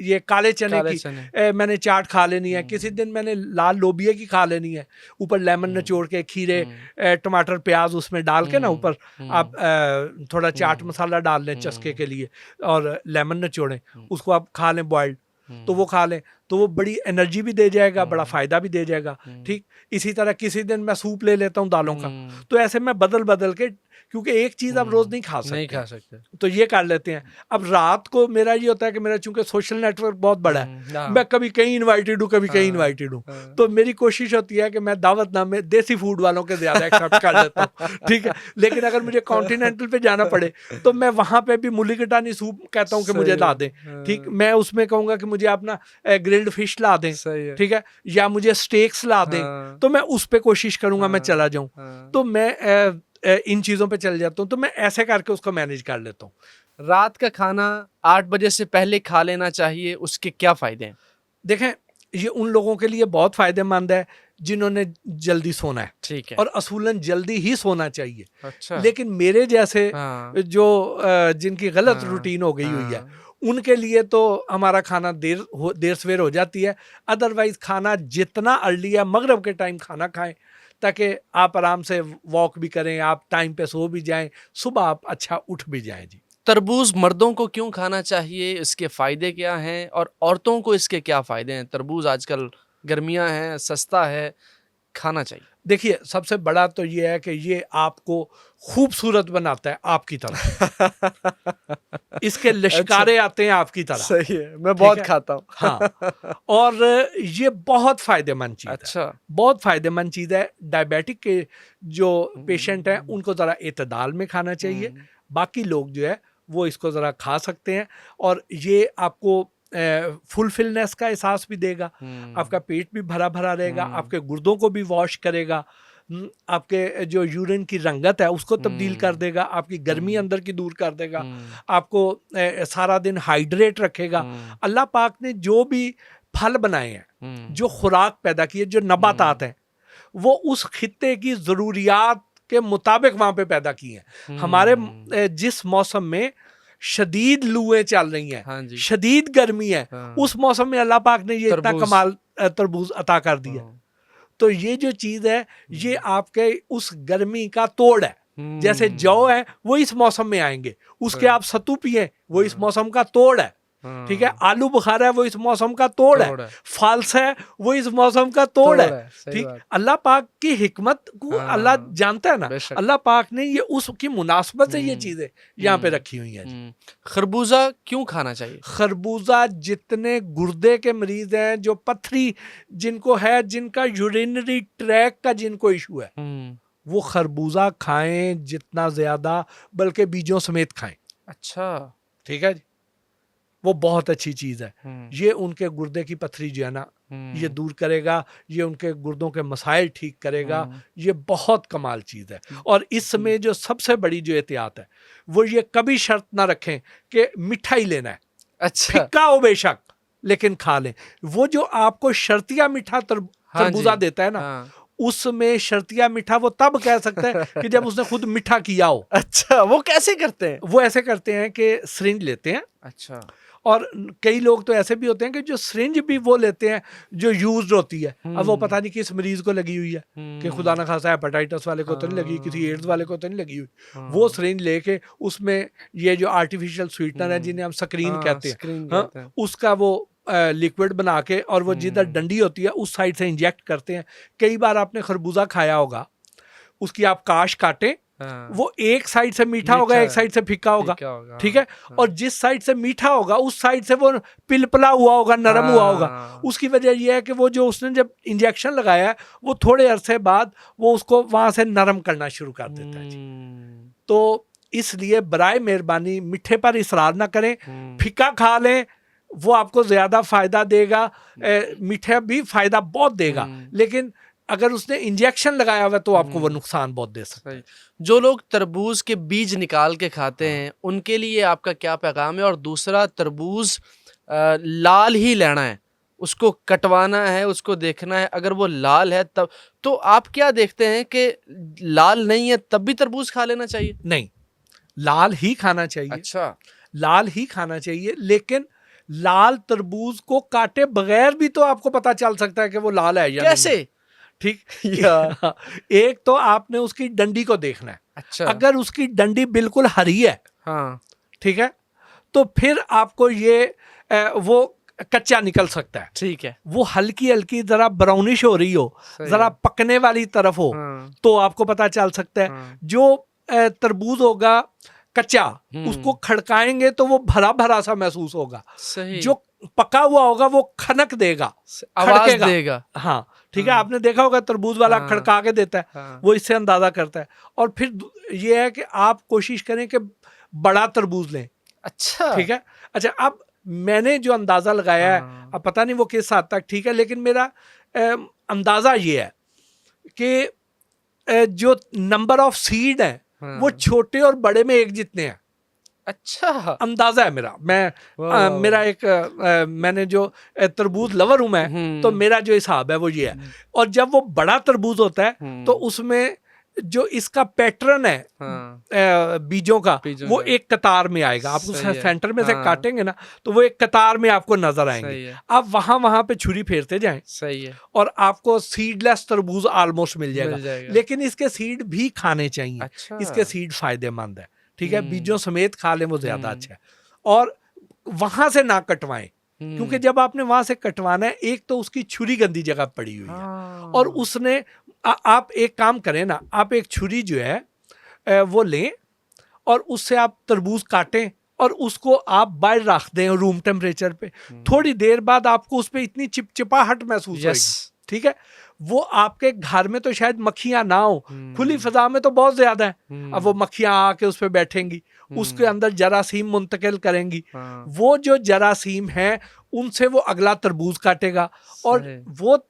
ये काले चने की मैंने चाट खा लेनी है। किसी दिन मैंने लाल लोबिये की खा लेनी है, ऊपर लेमन निचोड़ के, खीरे टमाटर प्याज उसमें डाल के ना, ऊपर आप थोड़ा चाट मसाला डाल लें चस्के के लिए और लेमन निचोड़ें, उसको आप खा लें बॉइल्ड, तो वो खा लें। तो वो बड़ी एनर्जी भी दे जाएगा, बड़ा फायदा भी दे जाएगा। ठीक, इसी तरह किसी दिन मैं सूप ले लेता हूँ दालों का, तो ऐसे मैं बदल बदल के, क्योंकि एक चीज आप रोज नहीं खा सकते, तो ये कर लेते हैं। अब रात को मेरा ये होता है कि मेरा चूंकि सोशल नेटवर्क बहुत बड़ा है, मैं कभी कहीं इनवाइटेड हूँ, कभी कहीं इनवाइटेड हूँ, तो मेरी कोशिश होती है कि मैं दावतनामे देसी फूड वालों के ज्यादा एक्सेप्ट कर लेता हूँ। ठीक है, लेकिन अगर मुझे कॉन्टिनेंटल पे जाना पड़े तो मैं वहां पे भी मुलीगटानी सूप कहता हूँ कि मुझे ला दें। ठीक, मैं उसमें कहूंगा कि मुझे अपना ग्रिल्ड फिश ला दें, ठीक है, या मुझे स्टेक्स ला दें, तो मैं उस पे कोशिश करूंगा मैं चला जाऊं। तो मैं इन चीजों पे चल जाता हूँ, तो मैं ऐसे करके उसको मैनेज कर लेता हूँ। रात का खाना 8 बजे से पहले खा लेना चाहिए, उसके क्या फायदे हैं? देखें, ये उन लोगों के लिए बहुत फायदेमंद है जिन्होंने जल्दी सोना है, ठीक है, और असूलन जल्दी ही सोना चाहिए। अच्छा, लेकिन मेरे जैसे जो जिनकी गलत हाँ, रूटीन हो गई हुई है, उनके लिए तो हमारा खाना देर सवेर हो जाती है। अदरवाइज खाना जितना अर्ली है, मगरिब के टाइम खाना खाएं, ताकि आप आराम से वॉक भी करें, आप टाइम पे सो भी जाएं, सुबह आप अच्छा उठ भी जाएं। जी, तरबूज मर्दों को क्यों खाना चाहिए, इसके फायदे क्या हैं, और औरतों को इसके क्या फायदे हैं? तरबूज आजकल गर्मियां हैं, सस्ता है, खाना चाहिए। देखिए, सबसे बड़ा तो ये है कि ये आपको खूबसूरत बनाता है आपकी तरह। इसके लिशकारे आते हैं आपकी तरह। सही है, मैं बहुत खाता हूँ। हाँ, और ये बहुत फायदेमंद चीज है, अच्छा, बहुत फायदेमंद चीज है। डायबिटिक के जो पेशेंट हैं उनको जरा एतदाल में खाना चाहिए, बाकी लोग जो है वो इसको जरा खा सकते हैं, और ये आपको फुलफिलनेस का एहसास भी देगा, आपका पेट भी भरा भरा रहेगा, आपके गुर्दों को भी वॉश करेगा, आपके जो यूरिन की रंगत है उसको तब्दील कर देगा, आपकी गर्मी अंदर की दूर कर देगा, आपको सारा दिन हाइड्रेट रखेगा। अल्लाह पाक ने जो भी फल बनाए हैं, जो खुराक पैदा की है, जो नबातात हैं, वो उस खित्ते की ज़रूरियात के मुताबिक वहाँ पे पैदा की हैं। हमारे जिस मौसम में शदीद लूएं चल रही हैं, हाँ जी, शदीद गर्मी है, उस मौसम में अल्लाह पाक ने ये इतना कमाल तरबूज अता कर दिया। तो ये जो चीज़ है, ये आपके उस गर्मी का तोड़ है। जैसे जौ है वो इस मौसम में आएंगे, उसके आप सत्तू पिए वो इस मौसम का तोड़ है। ठीक है, आलू बुखारा है वो इस मौसम का तोड़ है, फाल्स है वो इस मौसम का तोड़ है। ठीक, अल्लाह पाक की हिकमत को अल्लाह जानता है ना, अल्लाह पाक ने ये उसकी मुनासबत से ये चीजें यहाँ पे रखी हुई हैं। खरबूजा क्यों खाना चाहिए? खरबूजा जितने गुर्दे के मरीज हैं, जो पथरी जिनको है, जिनका यूरिनरी ट्रैक का जिनको इशू है, वो खरबूजा खाएं जितना ज्यादा, बल्कि बीजों समेत खाएं। अच्छा, ठीक है जी, वो बहुत अच्छी चीज है। ये उनके गुर्दे की पथरी जो है ना, ये दूर करेगा, ये उनके गुर्दों के मसाइल ठीक करेगा, ये बहुत कमाल चीज है। और इसमें जो सबसे बड़ी जो एहतियात है, वो ये कभी शर्त ना रखें कि मीठा ही लेना है। अच्छा, फिक्का हो बेशक, लेकिन खा लें। वो जो आपको शर्तिया मीठा तरबूजा देता है ना, उसमें शर्तिया मीठा वो तब कह सकता है कि जब उसने खुद मीठा किया हो। अच्छा, वो कैसे करते हैं? वो ऐसे करते हैं कि सिरिंज लेते हैं। अच्छा, और कई लोग तो ऐसे भी होते हैं कि जो सिरिंज भी वो लेते हैं जो यूज्ड होती है। अब वो पता नहीं किस मरीज को लगी हुई है, कि खुदा ना खासा हेपेटाइटिस वाले को तो नहीं लगी, किसी एड्स वाले को तो नहीं लगी हुई। वो सिरिंज लेके उसमें ये जो आर्टिफिशियल स्वीटनर है, जिन्हें हम स्क्रीन कहते हैं, उसका वो लिक्विड बना के, और वो जिधर डंडी होती है उस साइड से इंजेक्ट करते हैं। कई बार आपने खरबूजा खाया होगा, उसकी आप काश काटें, वो एक साइड से मीठा होगा, एक साइड से फीका होगा। ठीक है, और जिस साइड से मीठा होगा उस साइड से वो पिलपला हुआ होगा, नरम हुआ होगा। उसकी वजह यह है कि वो जो उसने जब इंजेक्शन लगाया है, वो थोड़े अरसे बाद वो उसको वहां से नरम करना शुरू कर देता है। तो इसलिए बराए मेहरबानी मीठे पर इसरार ना करें, फीका खा लें, वो आपको ज्यादा फायदा देगा। मीठा भी फायदा बहुत देगा, लेकिन अगर उसने इंजेक्शन लगाया हुआ तो आपको वो नुकसान बहुत दे सकता है। जो लोग तरबूज के बीज निकाल के खाते हैं, उनके लिए आपका क्या पैगाम है? और दूसरा, तरबूज लाल ही लेना है, उसको कटवाना है, उसको देखना है, अगर वो लाल है तब, तो आप क्या देखते हैं कि लाल नहीं है तब भी तरबूज खा लेना चाहिए? नहीं, लाल ही खाना चाहिए। अच्छा, लाल ही खाना चाहिए, लेकिन लाल तरबूज को काटे बगैर भी तो आपको पता चल सकता है कि वो लाल है या कैसे? नहीं। ठीक, एक तो आपने उसकी डंडी को देखना है। अच्छा, अगर उसकी डंडी बिल्कुल हरी है, हाँ, ठीक है, तो फिर आपको ये वो कच्चा निकल सकता है, ठीक है, वो हल्की हल्की जरा ब्राउनिश हो रही हो, सही जरा है। पकने वाली तरफ हो, हाँ, तो आपको पता चल सकता है। हाँ, जो तरबूज होगा कच्चा, हम्म। उसको खड़काएंगे तो वो भरा भरा सा महसूस होगा। सही, जो पका हुआ होगा वो खनक देगा, आवाज खड़केगा। देगा। हाँ ठीक है, हाँ, आपने देखा होगा तरबूज वाला हाँ, खड़का के देता है, हाँ, वो इससे अंदाजा करता है। और फिर ये है कि आप कोशिश करें कि बड़ा तरबूज लें, अच्छा, ठीक है। अच्छा, अब मैंने जो अंदाजा लगाया है, हाँ, अब पता नहीं वो किस हद तक ठीक है, लेकिन मेरा अंदाजा ये है कि जो नंबर ऑफ सीड है हाँ, वो छोटे और बड़े में एक जितने हैं। अच्छा, अंदाजा है मेरा, मैं वाह, मेरा एक मैंने जो तरबूज लवर हूं मैं, तो मेरा जो हिसाब है वो ये है। और जब वो बड़ा तरबूज होता है तो उसमें जो इसका पैटर्न है हाँ, बीजों का, बीजों वो का। एक कतार में आएगा। आप उस सही है, सेंटर में से हाँ। काटेंगे ना तो वो एक कतार में आपको नजर सही आएंगे। है, आप वहां वहां पे छुरी फेरते जाएं सही है, और आपको सीडलेस तरबूज ऑलमोस्ट मिल मिल जाएगा। जाएगा। लेकिन इसके सीड भी खाने चाहिए, अच्छा, इसके सीड फायदेमंद है, ठीक है। बीजों समेत खा लें वो ज्यादा हम्म। अच्छा है। और वहां से ना कटवाएं, क्योंकि जब आपने वहां से कटवाना है, एक तो उसकी छुरी गंदी जगह पड़ी हुई है, हाँ, और उसने आप एक काम करें ना, आप एक छुरी जो है वो लें और उससे आप तरबूज काटें और उसको आप बाहर रख दें रूम टेम्परेचर पे। थोड़ी देर बाद आपको उस पर इतनी चिपचिपाहट महसूस यस, होगी, ठीक है। वो आपके घर में तो शायद मक्खियां ना हो, खुली फिजा में तो बहुत ज्यादा है। अब वो मक्खियां आके उस पर बैठेंगी, उसके अंदर जरासीम मुंतकिल करेंगी, हाँ, वो जो जरासीम है उनसे वो अगला तरबूज काटेगा। और सही। वो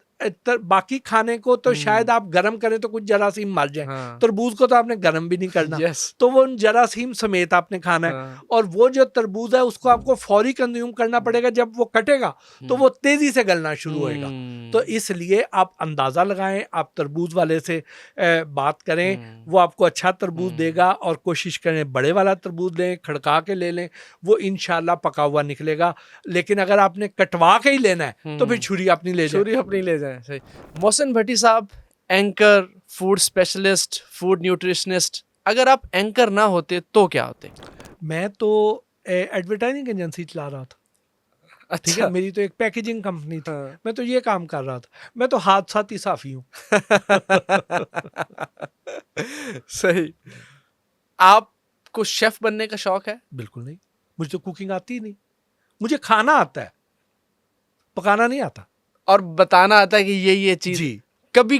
बाकी खाने को तो शायद आप गर्म करें तो कुछ जरासीम मर जाए, हाँ, तरबूज को तो आपने गर्म भी नहीं करना, यस, तो वो उन जरासीम समेत आपने खाना है। हाँ, और वो जो तरबूज है उसको आपको फौरी कंज्यूम करना पड़ेगा। जब वो कटेगा तो वो तेजी से गलना शुरू होएगा। तो इसलिए आप अंदाजा लगाएं, आप तरबूज वाले से बात करें, वो आपको अच्छा तरबूज देगा। और कोशिश करें बड़े वाला तरबूज लें, खड़का के ले लें, वो इंशाल्लाह पका हुआ निकलेगा। लेकिन अगर आपने कटवा के ही लेना है तो फिर छुरी अपनी ले जाए। छुरी अपनी ले जाएं। सही। मोहसिन भट्टी साहब, anchor, food specialist, food nutritionist, अगर आप एंकर ना होते तो क्या होते? मैं तो एडवर्टाइजिंग एजेंसी चला रहा था, ठीक है। अच्छा, मेरी तो एक पैकेजिंग कंपनी थी, हाँ। मैं तो ये काम कर रहा था। मैं तो हादसाती साफी हूँ। सही। आपको शेफ बनने का शौक है? बिल्कुल नहीं, मुझे तो कुकिंग आती ही नहीं। मुझे खाना आता है, पकाना नहीं आता और बताना आता है कि ये चीज? जी। कभी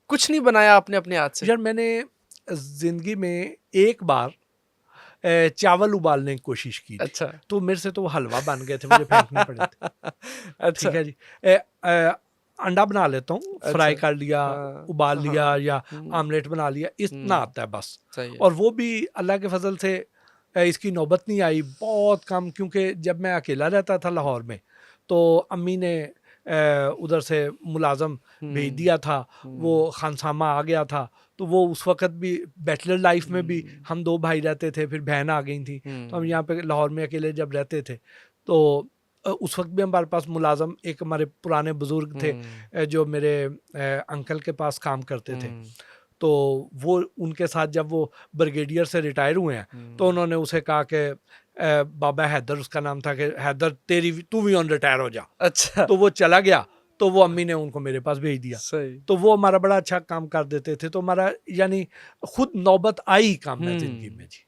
कुछ नहीं बनाया आपने अपने हाथ से? यार मैंने जिंदगी में एक बार चावल उबालने की कोशिश की थी, अच्छा, तो मेरे से तो वो हलवा बन गए थे, मुझे फेंकने पड़े थे। अच्छा, ठीक है जी। अंडा बना लेता हूँ, फ्राई अच्छा, कर लिया, हाँ, उबाल हाँ, लिया, या हम्म, आमलेट बना लिया, इतना आता है बस। सही है। और वो भी अल्लाह के फजल से इसकी नौबत नहीं आई, बहुत कम। क्योंकि जब मैं अकेला रहता था लाहौर में, तो अम्मी ने उधर से मुलाजम भेज दिया था, वो खानसामा आ गया था। तो वो उस वक़्त भी बैचलर लाइफ में भी हम दो भाई रहते थे, फिर बहन आ गई थी, तो हम यहाँ पे लाहौर में अकेले जब रहते थे, तो उस वक्त भी हमारे पास मुलाजम एक हमारे पुराने बुजुर्ग थे जो मेरे अंकल के पास काम करते थे। तो वो उनके साथ जब वो ब्रिगेडियर से रिटायर हुए हैं, तो उन्होंने उसे कहा कि बाबा हैदर उसका नाम था, कि हैदर तू भी ऑन रिटायर हो जा। अच्छा, तो वो चला गया, तो वो अम्मी ने उनको मेरे पास भेज दिया। सही। तो वो हमारा बड़ा अच्छा काम कर देते थे, तो हमारा यानी खुद नौबत आई काम में जिंदगी में जी।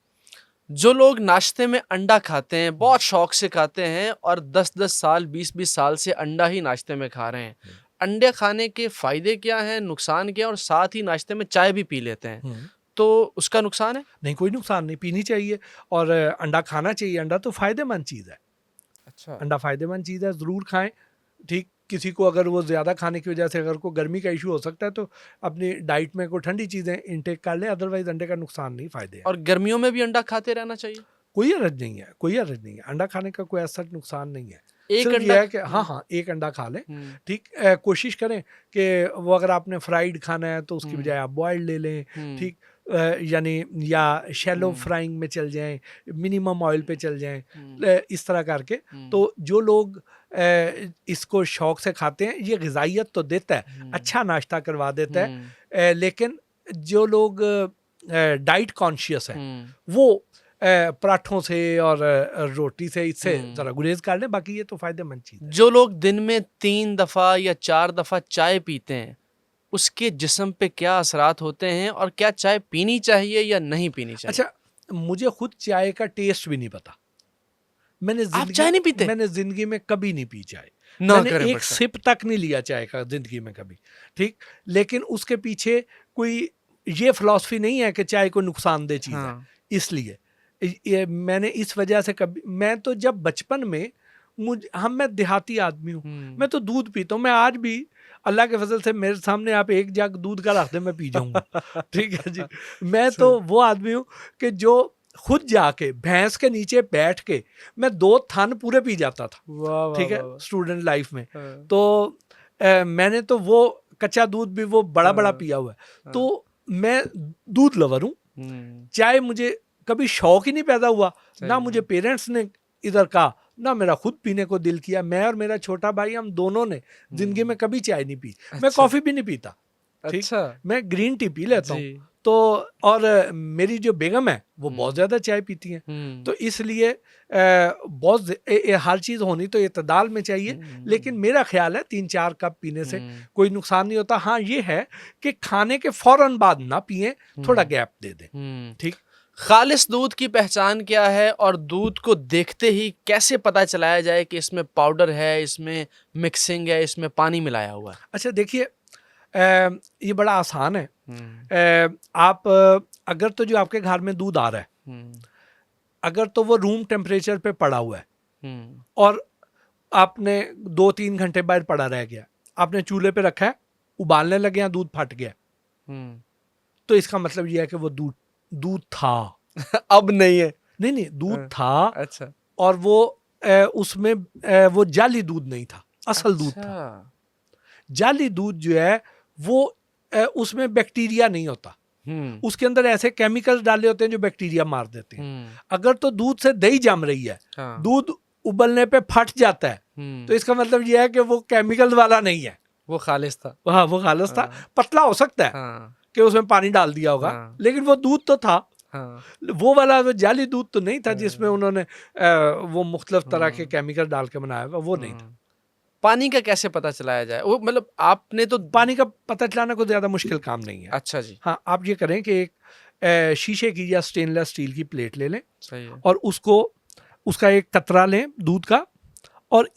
जो लोग नाश्ते में अंडा खाते हैं, बहुत शौक से खाते हैं, और 10-10 साल, 20-20 साल से अंडा ही नाश्ते में खा रहे हैं, अंडे खाने के फायदे क्या हैं, नुकसान क्या है, और साथ ही नाश्ते में चाय भी पी लेते हैं, तो उसका नुकसान है? नहीं, कोई नुकसान नहीं, पीनी चाहिए और अंडा खाना चाहिए। अंडा तो फायदेमंद चीज़ है, अच्छा, अंडा फायदेमंद चीज़ है, ज़रूर खाएं। ठीक, किसी को अगर वो ज़्यादा खाने की वजह से अगर को गर्मी का इशू हो सकता है, तो अपनी डाइट में कोई ठंडी चीज़ें इंटेक कर ले, अदरवाइज अंडे का नुकसान नहीं, फायदे हैं। और गर्मियों में भी अंडा खाते रहना चाहिए? कोई हर्ज नहीं है, कोई हर्ज नहीं है, अंडा खाने का कोई ऐसा नुकसान नहीं है। एक सिर्फ अंडा? ये है कि हाँ, एक अंडा खा लें, ठीक। कोशिश करें कि वो अगर आपने फ्राइड खाना है तो उसकी बजाय आप बॉइल्ड ले लें, ठीक। यानी या शैलो फ्राइंग में चल जाएं, मिनिमम ऑयल पे चल जाएं, इस तरह करके। तो जो लोग इसको शौक से खाते हैं, ये ग़िज़ाइयत तो देता है, अच्छा नाश्ता करवा देता है, लेकिन जो लोग डाइट कॉन्शियस हैं, वो पराठों से और रोटी से, इससे जरा गुरेज कर लें, बाकी ये तो फायदेमंद चीज है। जो लोग दिन में 3 दफा या 4 दफा चाय पीते हैं, उसके जिस्म पे क्या असरात होते हैं, और क्या चाय पीनी चाहिए या नहीं पीनी चाहिए? अच्छा, मुझे खुद चाय का टेस्ट भी नहीं पता। आप चाय नहीं पीते? मैंने जिंदगी में कभी नहीं पी चाय, ना मैंने करें एक बेटा। सिप तक नहीं लिया चाय का जिंदगी में कभी, ठीक। लेकिन उसके पीछे कोई ये फिलॉसफी नहीं है कि चाय को नुकसानदेह चीज है, इसलिए ये मैंने इस वजह से कभी, मैं तो जब बचपन में मैं देहाती आदमी हूँ, मैं तो दूध पीता हूँ। मैं आज भी अल्लाह के फजल से मेरे सामने आप एक जग दूध का रख दे, मैं पी जाऊंगा ठीक है जी। मैं तो वो आदमी हूँ कि जो खुद जाके भैंस के नीचे बैठ के मैं 2 थन पूरे पी जाता था, ठीक है, स्टूडेंट लाइफ में। तो मैंने तो वो कच्चा दूध भी वो बड़ा बड़ा पिया हुआ है। तो मैं दूध लवर हूँ। चाय मुझे कभी शौक ही नहीं पैदा हुआ, ना मुझे पेरेंट्स ने इधर कहा, ना मेरा खुद पीने को दिल किया। मैं और मेरा छोटा भाई, हम दोनों ने जिंदगी में कभी चाय नहीं पी। मैं कॉफी भी नहीं पीता, ठीक। मैं ग्रीन टी पी लेता हूँ। तो और मेरी जो बेगम है वो बहुत ज्यादा चाय पीती हैं। तो इसलिए हर चीज होनी तो इत्तेदाल में चाहिए। लेकिन मेरा ख्याल है 3-4 कप पीने से कोई नुकसान नहीं होता। हाँ, ये है कि खाने के फौरन बाद ना पिए, थोड़ा गैप दे दें, ठीक। खालिस दूध की पहचान क्या है, और दूध को देखते ही कैसे पता चलाया जाए कि इसमें पाउडर है, इसमें मिक्सिंग है, इसमें पानी मिलाया हुआ है? अच्छा देखिए, ये बड़ा आसान है। आप अगर तो जो आपके घर में दूध आ रहा है, अगर तो वो रूम टेम्परेचर पे पड़ा हुआ है और आपने 2-3 घंटे बाहर पड़ा रह गया, आपने चूल्हे पे रखा है, उबालने लगे हैं, दूध फट गया, तो इसका मतलब ये है कि वो दूध था अब नहीं है। नहीं, दूध था। अच्छा। और वो उसमें वो जाली दूध नहीं था, असल दूध था। जाली दूध जो है वो उसमें बैक्टीरिया नहीं होता, उसके अंदर ऐसे केमिकल्स डाले होते हैं जो बैक्टीरिया मार देते हैं। अगर तो दूध से दही जम रही है, दूध उबलने पे फट जाता है, तो इसका मतलब यह है कि वो केमिकल वाला नहीं है, वो खालिस था। हाँ, वो खालिस था। पतला हो सकता है कि उसमें पानी डाल दिया होगा, लेकिन वो दूध तो था। वो वाला वो जाली दूध तो नहीं था जिसमें उन्होंने वो मुख्तलिफ तरह के केमिकल डाल के बनाया हुआ, वो नहीं था। पानी का कैसे पता चलाया जाए? वो मतलब आपने तो पानी का पता चलाना कोई ज्यादा मुश्किल काम नहीं है। अच्छा जी। हाँ, आप ये करें कि एक शीशे की या स्टेनलेस स्टील की प्लेट ले लें, सही है, और उसका एक कतरा लें दूध का, और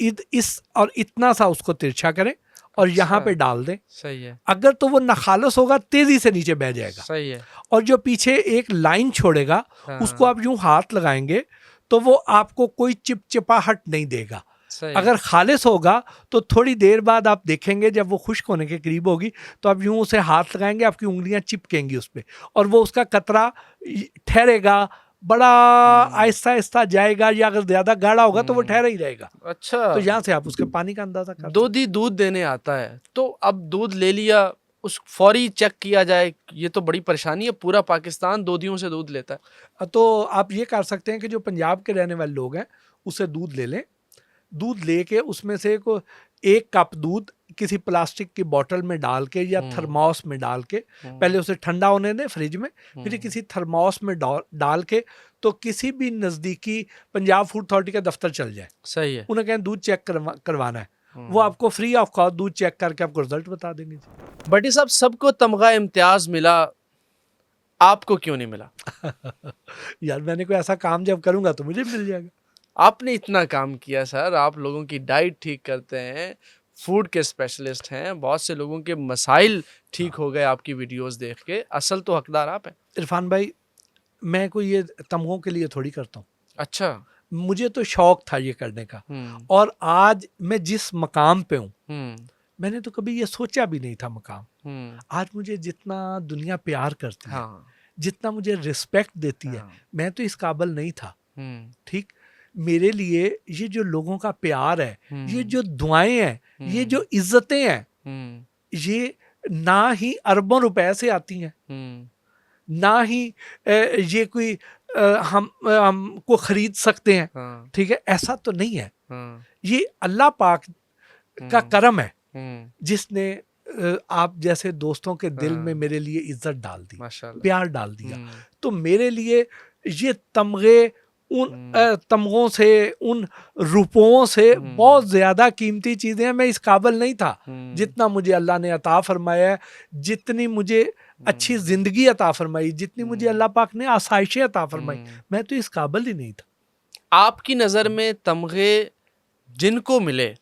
इतना सा उसको तिरछा करें और यहाँ पे डाल दें। सही है। अगर तो वो नखालस होगा, तेजी से नीचे बह जाएगा। सही है। और जो पीछे एक लाइन छोड़ेगा, उसको आप यूं हाथ लगाएंगे तो वो आपको कोई चिपचिपाहट नहीं देगा। अगर खालिस होगा तो थोड़ी देर बाद आप देखेंगे, जब वो खुश्क होने के करीब होगी, तो आप यूं उसे हाथ लगाएंगे, आपकी उंगलियां चिपकेंगी उस पर, और वो उसका कतरा ठहरेगा, बड़ा आहिस्ता आहिस्ता जाएगा, या अगर ज्यादा गाढ़ा होगा तो वो ठहरा ही रहेगा। अच्छा, तो यहाँ से आप उसके पानी का अंदाजा कर। दूध देने आता है, तो अब दूध ले लिया, उस फौरी चेक किया जाए, ये तो बड़ी परेशानी है। पूरा पाकिस्तान दूधियों से दूध लेता है। तो आप ये कर सकते हैं कि जो पंजाब के रहने वाले लोग हैं उससे दूध ले लें। दूध लेके उसमें से को 1 कप दूध किसी प्लास्टिक की बोतल में डाल के या थर्मोस में डाल के, पहले उसे ठंडा होने दें फ्रिज में, फिर किसी थर्मोस में डाल के, तो किसी भी नज़दीकी पंजाब फूड अथॉरिटी का दफ्तर चल जाए। सही है। उन्हें कहें दूध चेक करवाना है, वो आपको फ्री ऑफ कॉस्ट दूध चेक करके आपको रिजल्ट बता देंगे। भट्टी साहब, सबको तमगा इम्तियाज मिला, आपको क्यों नहीं मिला? यार, मैंने कोई ऐसा काम जब करूंगा तो मुझे मिल जाएगा। आपने इतना काम किया सर, आप लोगों की डाइट ठीक करते हैं, फूड के स्पेशलिस्ट हैं, बहुत से लोगों के मसाइल ठीक हो गए आपकी वीडियोस देख के। असल तो हकदार आप हैं। इरफान भाई, मैं कोई ये तमगों के लिए थोड़ी करता हूँ। अच्छा। मुझे तो शौक था ये करने का, और आज मैं जिस मकाम पे हूँ, मैंने तो कभी ये सोचा भी नहीं था मकाम। आज मुझे जितना दुनिया प्यार करती है, जितना मुझे रिस्पेक्ट देती है, मैं तो इस काबिल नहीं था, ठीक। मेरे लिए ये जो लोगों का प्यार है, ये जो दुआएं हैं, ये जो इज्जतें हैं, ये ना ही अरबों रुपए से आती हैं, ना ही ये कोई हमको खरीद सकते हैं, ठीक है, ऐसा तो नहीं है। ये अल्लाह पाक का करम है जिसने आप जैसे दोस्तों के दिल में मेरे लिए इज्जत डाल दी, प्यार डाल दिया। तो मेरे लिए ये तमगे उन तमगों से, उन रुपयों से बहुत ज्यादा कीमती चीजें हैं। मैं इस काबिल नहीं था जितना मुझे अल्लाह ने अता फरमाया है, जितनी मुझे अच्छी जिंदगी अता फरमाई, जितनी मुझे अल्लाह पाक ने आसाइशें अता फरमाई, मैं तो इस काबिल ही नहीं था। आपकी नज़र में तमगे जिनको मिले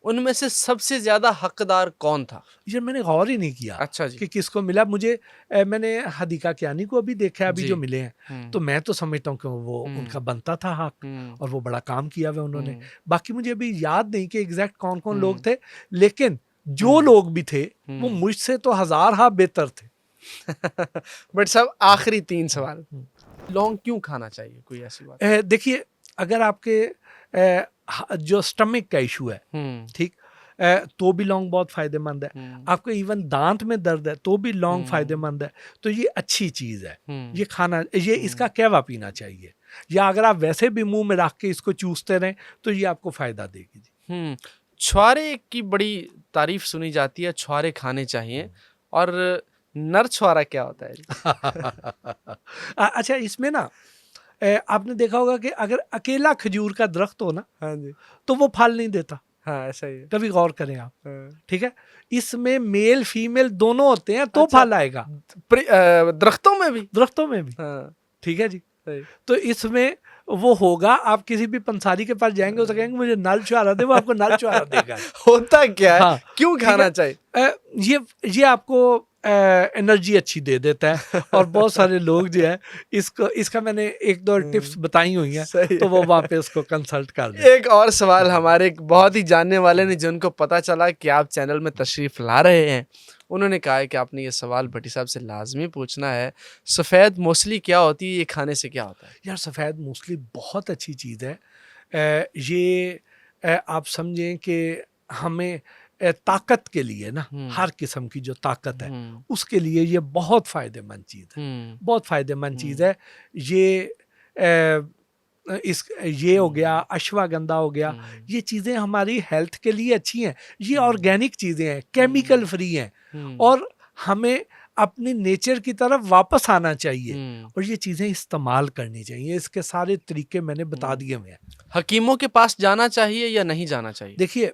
उनमें से सबसे ज्यादा हकदार कौन था? ये मैंने गौर ही नहीं किया अच्छा जी। कि किसको मिला। मुझे मैंने हदीका कियानी को अभी देखा है, अभी जी। जो मिले हैं, तो मैं तो समझता हूँ कि वो उनका बनता था हक, और वो बड़ा काम किया हुआ उन्होंने। बाकी मुझे अभी याद नहीं कि एग्जैक्ट कौन कौन लोग थे, लेकिन जो लोग भी थे वो मुझसे तो हजार हाँ बेहतर थे। बट साहब आखिरी 3 सवाल, लौंग क्यों खाना चाहिए, कोई ऐसी बात? देखिए, अगर आपके जो स्टमक का इशू है, ठीक, तो भी लौंग बहुत फायदेमंद है। आपको इवन दांत में दर्द है तो भी लौंग फायदेमंद है। तो ये अच्छी चीज है, ये खाना, ये इसका कहवा पीना चाहिए, या अगर आप वैसे भी मुंह में रख के इसको चूसते रहें तो ये आपको फायदा देगी जी। छुआरे की बड़ी तारीफ सुनी जाती है, छुआरे खाने चाहिए, और नर छुआरा क्या होता है जी? अच्छा, इसमें ना आपने देखा होगा कि अगर अकेला खजूर का दरख्त हो ना, हाँ जी, तो वो फल नहीं देता। हाँ ऐसा ही है। कभी गौर करें आप, हाँ। ठीक है। इसमें मेल फीमेल दोनों होते हैं तो अच्छा। फल आएगा, दरख्तों में भी? दरख्तों में भी, हाँ ठीक है जी। सही। तो इसमें वो होगा, आप किसी भी पंसारी के पास जाएंगे, उसे कहेंगे मुझे नल छुआरा दे, वो आपको नल छुआरा देगा। होता क्या है? हाँ, क्यों ठीक है। खाना चाहिए? ये आपको एनर्जी अच्छी दे देता है, और बहुत सारे लोग जो है इसका मैंने 1-2 टिप्स बताई हुई हैं, सही तो वो वहाँ पे उसको कंसल्ट कर लें। एक और सवाल हमारे एक बहुत ही जानने वाले ने, जिनको पता चला कि आप चैनल में तशरीफ ला रहे हैं, उन्होंने कहा है कि आपने ये सवाल भट्टी साहब से लाजमी पूछना है, सफ़ेद मूसली क्या होती है, ये खाने से क्या होता है? यार, सफ़ेद मूसली बहुत अच्छी चीज़ है। ये आप समझें कि हमें ताकत के लिए ना, हर किस्म की जो ताकत है उसके लिए ये बहुत फ़ायदेमंद चीज़ है, बहुत फ़ायदेमंद चीज़ है। ये हो गया, अश्वगंधा हो गया, ये चीज़ें हमारी हेल्थ के लिए अच्छी हैं। ये ऑर्गेनिक चीज़ें हैं, केमिकल फ्री हैं, और हमें अपनी नेचर की तरफ वापस आना चाहिए, और ये चीज़ें इस्तेमाल करनी चाहिए। इसके सारे तरीके मैंने बता दिए हुए हैं। हकीमों के पास जाना चाहिए या नहीं जाना चाहिए? देखिए,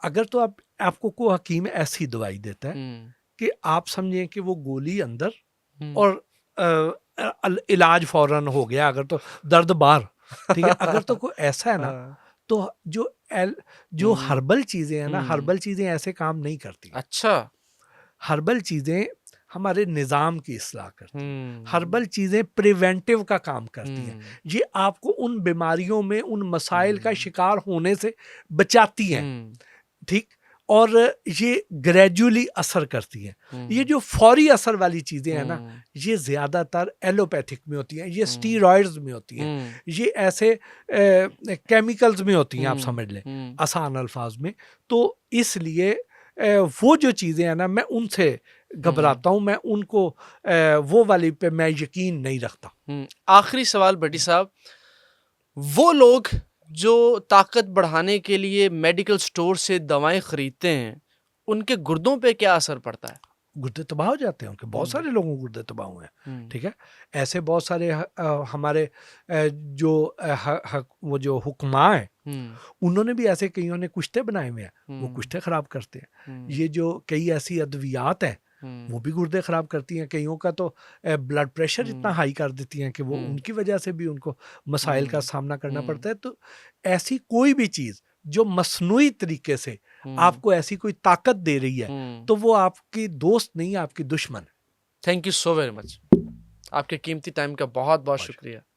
अगर तो आपको कोई हकीम ऐसी दवाई देता है कि आप समझें कि वो गोली अंदर और इलाज फौरन हो गया, अगर तो दर्द बाहर, ठीक है। अगर तो कोई ऐसा है ना, तो जो हर्बल चीज़ें हैं ना, हर्बल चीज़ें ऐसे काम नहीं करती। अच्छा, हर्बल चीज़ें हमारे निज़ाम की इस्लाह करती हैं, हर्बल चीज़ें प्रिवेंटिव का काम करती हैं। ये आपको उन बीमारियों में, उन मसाइल का शिकार होने से बचाती हैं, ठीक, और ये ग्रेजुअली असर करती हैं। ये जो फौरी असर वाली चीज़ें हैं ना, ये ज़्यादातर एलोपैथिक में होती हैं, ये स्टीरॉयड्स में होती हैं, ये ऐसे केमिकल्स में होती हैं, आप समझ लें आसान अल्फाज में। तो इसलिए वो जो चीज़ें हैं ना, मैं उनसे घबराता हूँ, मैं उनको वो वाली पे मैं यकीन नहीं रखता। आखिरी सवाल भट्टी साहब, वो लोग जो ताकत बढ़ाने के लिए मेडिकल स्टोर से दवाएं खरीदते हैं, उनके गुर्दों पे क्या असर पड़ता है? गुर्दे तबाह हो जाते हैं उनके, बहुत सारे लोगों को गुर्दे तबाह हुए हैं, ठीक है। ऐसे बहुत सारे हमारे वो जो हुक्मा हैं, उन्होंने भी ऐसे कईयों ने कुश्ते बनाए हुए हैं, वो कुश्ते खराब करते हैं। ये जो कई ऐसी अद्वियात हैं, वो भी गुर्दे खराब करती हैं। कईयों का तो ब्लड प्रेशर इतना हाई कर देती हैं कि वो उनकी वजह से भी उनको मसाइल का सामना करना पड़ता है। तो ऐसी कोई भी चीज़ जो मसनूई तरीके से आपको ऐसी कोई ताकत दे रही है, तो वो आपकी दोस्त नहीं, आपकी दुश्मन है। Thank you so very much. आपके कीमती टाइम का बहुत बहुत शुक्रिया।